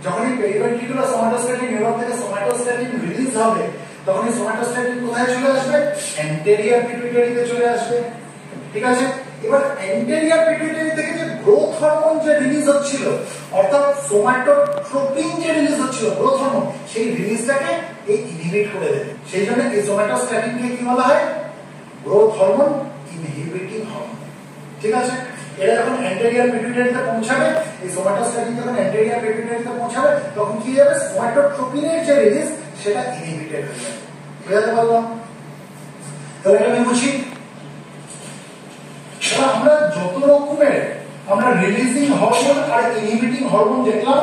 যখন এই পেরিভেন্ট্রিকুলার সোমাটোস্ট্যাটিন নিউরন থেকে সোমাটোস্ট্যাটিন রিলিজ হবে তখন এই সোমাটোস্ট্যাটিন কোথায় চলে আসবে? অ্যান্টেরিয়র পিটুইটারিতে চলে আসবে। ঠিক আছে, এবার অ্যান্টেরিয়র পিটুইটারি থেকে যে গ্রোথ হরমোন যে রিলিজ হচ্ছিল অর্থাৎ সোমাটোট্রোপিন যে রিলিজ হচ্ছিল গ্রোথ হরমোন, সেই রিলিজটাকে এই ইনহিবিট করে দেবে। সেই জন্য এই সোমাটোস্ট্যাটিনকে কি বলা হয়? Growth hormone inhibiting hormone. ঠিক আছে, এরা যখন অ্যান্টেরিয়র পিটুইটারিতে পৌঁছাবে, এই সোমাটোস্ট্যাটিন যখন অ্যান্টেরিয়র পিটুইটারিতে পৌঁছাবে তখন কি হবে? সোমাটোট্রোপিনের যে রিলিজ সেটা ইনহিবিটেড হয়ে যাবে। বুঝতে পারলাম? তাহলে আমি বুঝি আমরা যত রকমের আমরা রিলিজিং হরমোন আর ইনহিবিটিং হরমোন দেখলাম,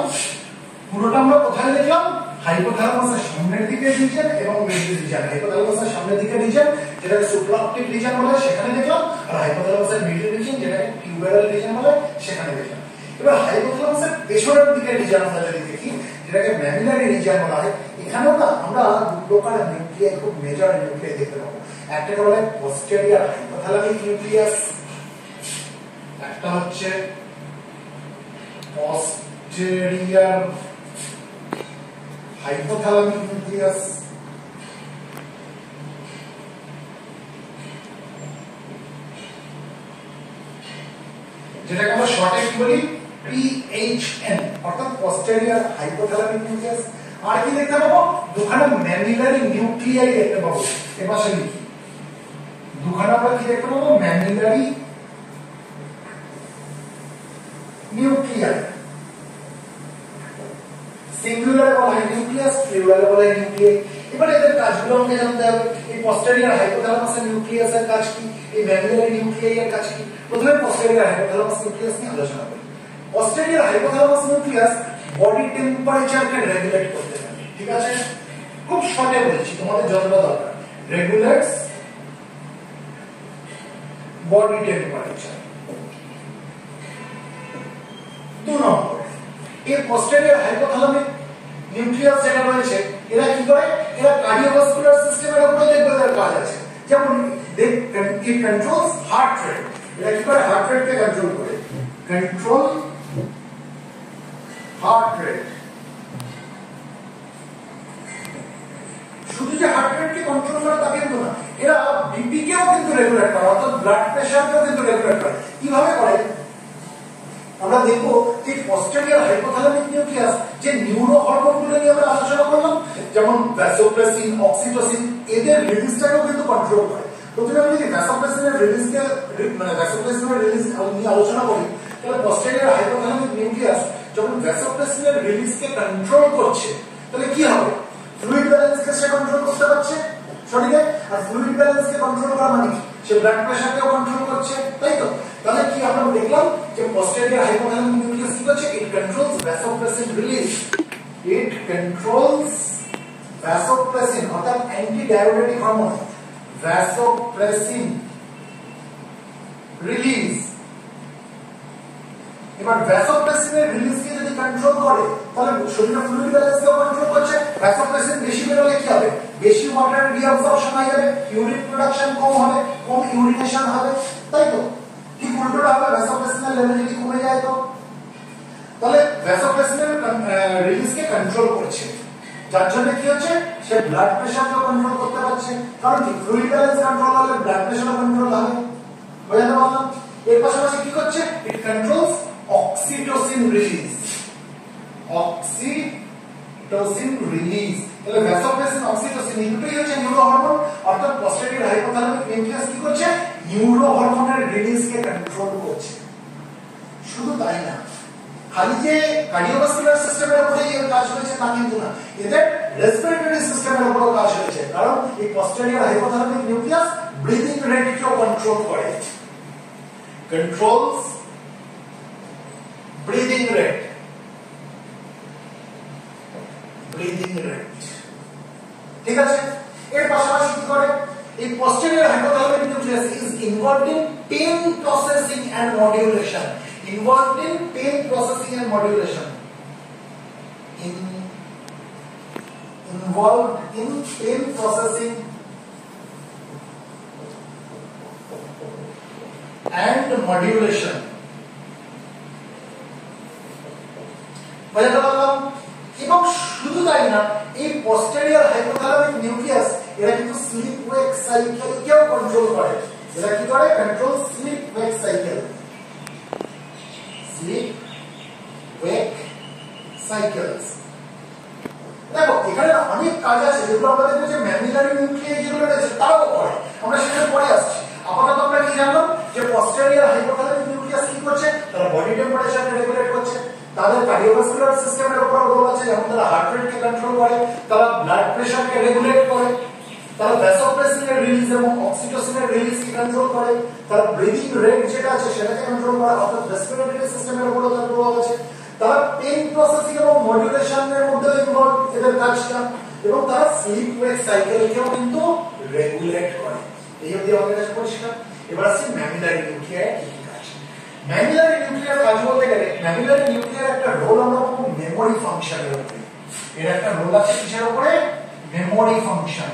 পুরোটা আমরা কোথায় দেখলাম? হাইপোথ্যালামাসের সামনের দিকে রিজিয়ন এবং মিডল রিজিয়ন। হাইপোথ্যালামাসের সামনের দিকে রিজিয়ন যেটাকে সুপ্রাঅপটিক রিজিয়ন বলে সেখানে দেখলাম, আর হাইপোথ্যালামাসের মিডল রিজিয়ন যেটাকে টিউবেরাল রিজিয়ন বলে সেখানে দেখলাম। এবার হাইপোথ্যালামাসের পেছনের দিকে রিজিয়ন আমরা যদি দেখি যেটাকে ম্যামিলারি রিজিয়ন বলা হয়, এখানেও না আমরা দু প্রকার নিউক্লিয়াই, খুব মেজর নিউক্লিয়াই দেখতে পাবো। একটাকে বলে পোস্টেরিয়র হাইপোথ্যালামিক নিউক্লিয়াস, একটা হচ্ছে posterior hypothalamic nucleus, যেটাকে আমরা শর্টে কি বলি? PHN, অর্থাৎ posterior hypothalamic nucleus। আর কি দেখতে পাবো? দুখানা ম্যামিলারি নিউক্লিয়াই দেখতে পাবো। এবার সে লিখি, দুখানা আমরা কি দেখতে পাবো? Mammillary nucleus. সিঙ্গুলার বলা হয় নিউক্লিয়াস, প্লুরাল বলা হয় নিউক্লিয়াই। এবার এদের কাজগুলো আমাকে জানতে হবে। এই পস্টেরিয়র হাইপোথ্যালামাসের নিউক্লিয়াসের কাজ কি, এই ম্যামিলারি নিউক্লিয়াই এর কাজ কি? প্রথমে পস্টেরিয়র হাইপোথ্যালামাস নিউক্লিয়াস নিয়ে আলোচনা করি। পস্টেরিয়র হাইপোথ্যালামাস নিউক্লিয়াস বডি টেম্পারেচারকে রেগুলেট করতে পারে। ঠিক আছে, খুব শর্টে বলছি, তোমাদের যতটা দরকার। Regulates body temperature. 2 নম্বর, এই পোস্টেরিয়র হাইপোথ্যালামিক নিউক্লিয়াস যেটা রয়েছে এরা কি করে? এরা কার্ডিওভাস্কুলার সিস্টেমের উপরে দেখবে এর কাজ আছে। যেমন ইট কন্ট্রোলস হার্ট রেট। এরা কি করে? হার্ট রেটকে কন্ট্রোল করে। Control heart rate. শুধু যে হার্ট রেটকে কন্ট্রোল করে তা কিন্তু না, এরা বিপি কেও কিন্তু রেগুলেট করে, অর্থাৎ ব্লাড প্রেশারকেও কিন্তু রেগুলেট করে। কিভাবে করে আমরা দেখবো যে পস্টেরিয়র হাইপোথ্যালামিক নিউক্লিয়াস যে নিউরো হরমোনগুলো নিয়ে আমরা আলোচনা করলাম, যেমন ভ্যাসোপ্রেসিন, অক্সিটোসিন, এদের রিলিজটাকেও কিন্তু কন্ট্রোল করে। প্রথমে আমি যদি ভ্যাসোপ্রেসিনের রিলিজকে ভ্যাসোপ্রেসিনের রিলিজ নিয়ে আলোচনা করি, তাহলে পস্টেরিয়র হাইপোথ্যালামিক নিউক্লিয়াস যখন ভ্যাসোপ্রেসিনের রিলিজকে কন্ট্রোল করছে তাহলে কি হবে? ফ্লুইড ব্যালেন্সকে সে কন্ট্রোল করতে পারছে, শরীরে। আর ফ্লুইড ব্যালেন্সকে কন্ট্রোল করা মানে কি? সে ব্লাড প্রেশারকেও কন্ট্রোল করছে, তাই তো? তাহলে কি আমরা দেখলাম যে posterior hypothalamic nucleus কি করছে? It controls vasopressin release. It controls vasopressin অর্থাৎ অ্যান্টিডায়োরেটিক হরমোন vasopressin release। এবার vasopressin এর রিলিজ কে যদি কন্ট্রোল করে তাহলে শরীরের ফ্লুইড ব্যালেন্সকেও কন্ট্রোল করছে। vasopressin বেশি বেরোলে কি হবে? বেশি ওয়াটার রিঅ্যাবজর্পশন হয়ে যাবে, ইউরিন প্রোডাকশন কম হবে, কম ইউরিনেশন হবে, তাই তো? ঠিক উল্টোটা হবে, ভ্যাসোপ্রেসিনের লেভেল যদি কমে যায় তো তাহলে ভ্যাসোপ্রেসিনের রিলিজকে কন্ট্রোল করছে, যার জন্য কি হচ্ছে? সে ব্লাড প্রেশারকে কন্ট্রোল করতে পারছে। কারণ কি? ফ্লুইড ব্যালেন্স কন্ট্রোল হলে ব্লাড প্রেশারও কন্ট্রোল হবে। বুঝতে পারলাম? এর পাশাপাশি কি করছে? It controls oxytocin release. Oxytocin release. তাহলে ভ্যাসোপ্রেসিন, অক্সিটোসিন এই দুটোই হচ্ছে নিউরো হরমোন, অর্থাৎ পস্টেরিয়র হাইপোথ্যালামিক নিউক্লিয়াস কি করছে? নিউরো হরমোনের রিলিজকে কন্ট্রোল করছে। শুধু তাই না, খালি যে কার্ডিওভাস্কুলার সিস্টেমের উপরে এর কাজ হয়েছে তা কিন্তু না, এদের রেসপিরেটরি সিস্টেমের উপরেও কাজ হয়েছে। কারণ এই পস্টেরিয়র হাইপোথ্যালামিক নিউক্লিয়াস ব্রিদিং রেটকেও কন্ট্রোল করে। Controls breathing rate. Breathing rate, ঠিক আছে? এর পাশাপাশি কি করে? এই posterior hypothalamic nucleus is involved in pain processing and modulation. Involved in pain processing and modulation. Involved in pain processing and modulation. বুঝতে পারলাম? পোস্টেরিয়র হাইপোথ্যালামিক নিউক্লিয়াস এরা কিন্তু স্লিপ ওয়েক সাইকেলকেও কন্ট্রোল করে। এরা কি করে? Control sleep wake cycle. Sleep wake cycles. দেখো এখানে অনেক কাজ আছে যেগুলো আমরা দেখবো যে ম্যামিলারি নিউক্লিয়াস যেগুলো রয়েছে তারাও করে, আমরা সেখানে পরে আসছি। আপাতত আমরা কি জানলাম যে পোস্টেরিয়র হাইপোথ্যালামিক নিউক্লিয়াস কি করছে? তারা বডি টেম্পারেচারকে রেগুলেট করছে, তাদের কার্ডিওভাস্কুলার সিস্টেমের উপর রোল আছে, যেমন তারা হার্ট রেটকে কন্ট্রোল করে, তারা ব্লাড প্রেশারকে রেগুলেট করে, তারা ভ্যাসোপ্রেসিন এর রিলিজ এবং অক্সিটোসিন এর রিলিজকে কন্ট্রোল করে, তারা ব্রিদিং রেট যেটা আছে সেটাকে কন্ট্রোল করে, অর্থাৎ রেসপিরেটরি সিস্টেমের উপর তাদের রোল আছে, তারা পেইন প্রসেসিং এবং মডুলেশনের মধ্যে ইনভলভ এদের কাজটা, এবং তারা স্লিপ ওয়েক সাইকেলকেও কিন্তু রেগুলেট করে। এই অবধি আমাদের কাছে পরিষ্কার। এবার আসছে ম্যামিলারি নিউক্লিয়ার কি কাজ। ম্যামিলারি নিউক্লিয়ার কাজ বলতে গেলে ম্যামিলারি নিউক্লিয়ার একটা রোল আমরা পাবো মেমোরি ফাংশনের উপরে। এর একটা রোল আছে কিসের উপরে? Memory function.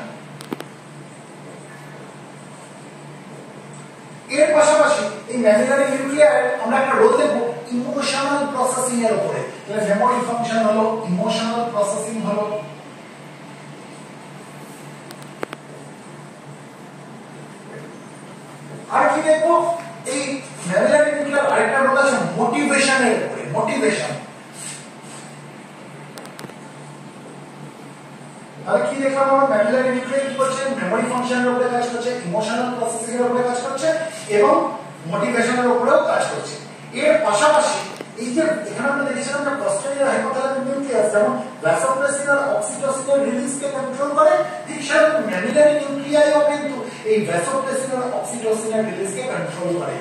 এর পাশাপাশি এই ম্যামিলারি নিউক্লিয়ার আমরা একটা রোল দেখবো ইমোশনাল প্রসেসিং এর উপরে। তাহলে মেমোরি ফাংশন হলো, ইমোশনাল প্রসেসিং হলো, আর কি দেখবো এই ম্যামিলারি নিউক্লিয়ার আরেকটা রোল আছে মোটিভেশনের উপরে। মোটিভেশন তাহলে কি দেখলাম আমরা? ম্যামিলারি নিউক্লিয়ার কি করছে? মেমোরি ফাংশনের উপরে কাজ করছে, ইমোশনাল প্রসেসিং এর উপরে কাজ করছে এবং মোটিভেশনের উপরেও কাজ করছে। এর পাশাপাশি এই যে এখানে আমরা দেখেছিলাম যে পোস্টেরিয়র হাইপোথ্যালামিক নিউক্লিয়াস যেমন ভ্যাসোপ্রেসিন আর অক্সিটোসিন এর রিলিজকে কন্ট্রোল করে, ঠিক সেরকম ম্যামিলারি নিউক্লিয়ারও কিন্তু এই ভ্যাসোপ্রেসিন আর অক্সিটোসিন এর রিলিজকে কন্ট্রোল করে।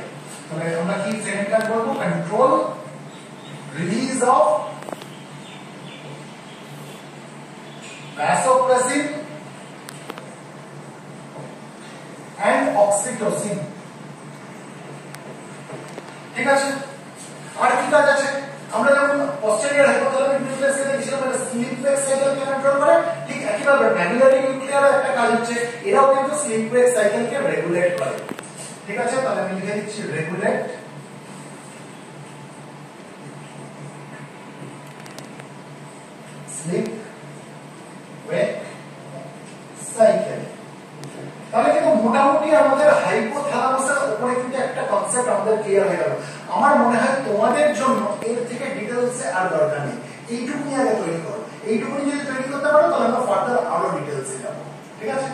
তাহলে আমরা কি সেকেন্ড কাজ করব? Control release of vasopressin and oxytocin। ঠিক আছে, আর কি কাজ আছে? আমরা যখন পোস্টেরিয়র হাইপোথ্যালামিক নিউক্লিয়াসকে দেখেছিলাম এটা স্লিপ ওয়েক সাইকেলকে কন্ট্রোল করে, ঠিক একইভাবে ম্যামিলারি নিউক্লিয়ারও একটা কাজ হচ্ছে, এরাও কিন্তু স্লিপ ওয়েক সাইকেলকে রেগুলেট করে। ঠিক আছে, তাহলে আমি লিখে দিচ্ছি রেগুলেট স্লিপ ওয়েক সাইকেল। তাহলে কিন্তু মোটামুটি আমাদের হাইপোথ্যালামাসের উপরে কিন্তু একটা কনসেপ্ট আমাদের ক্লিয়ার হয়ে গেল। আমার মনে হয় তোমাদের জন্য এর থেকে ডিটেইলসে আর দরকার নেই, এইটুকুনি আগে তৈরি করো। এইটুকুনি যদি তৈরি করতে পারো তাহলে আমরা ফার্দার আরো ডিটেইলসে যাবো। ঠিক আছে।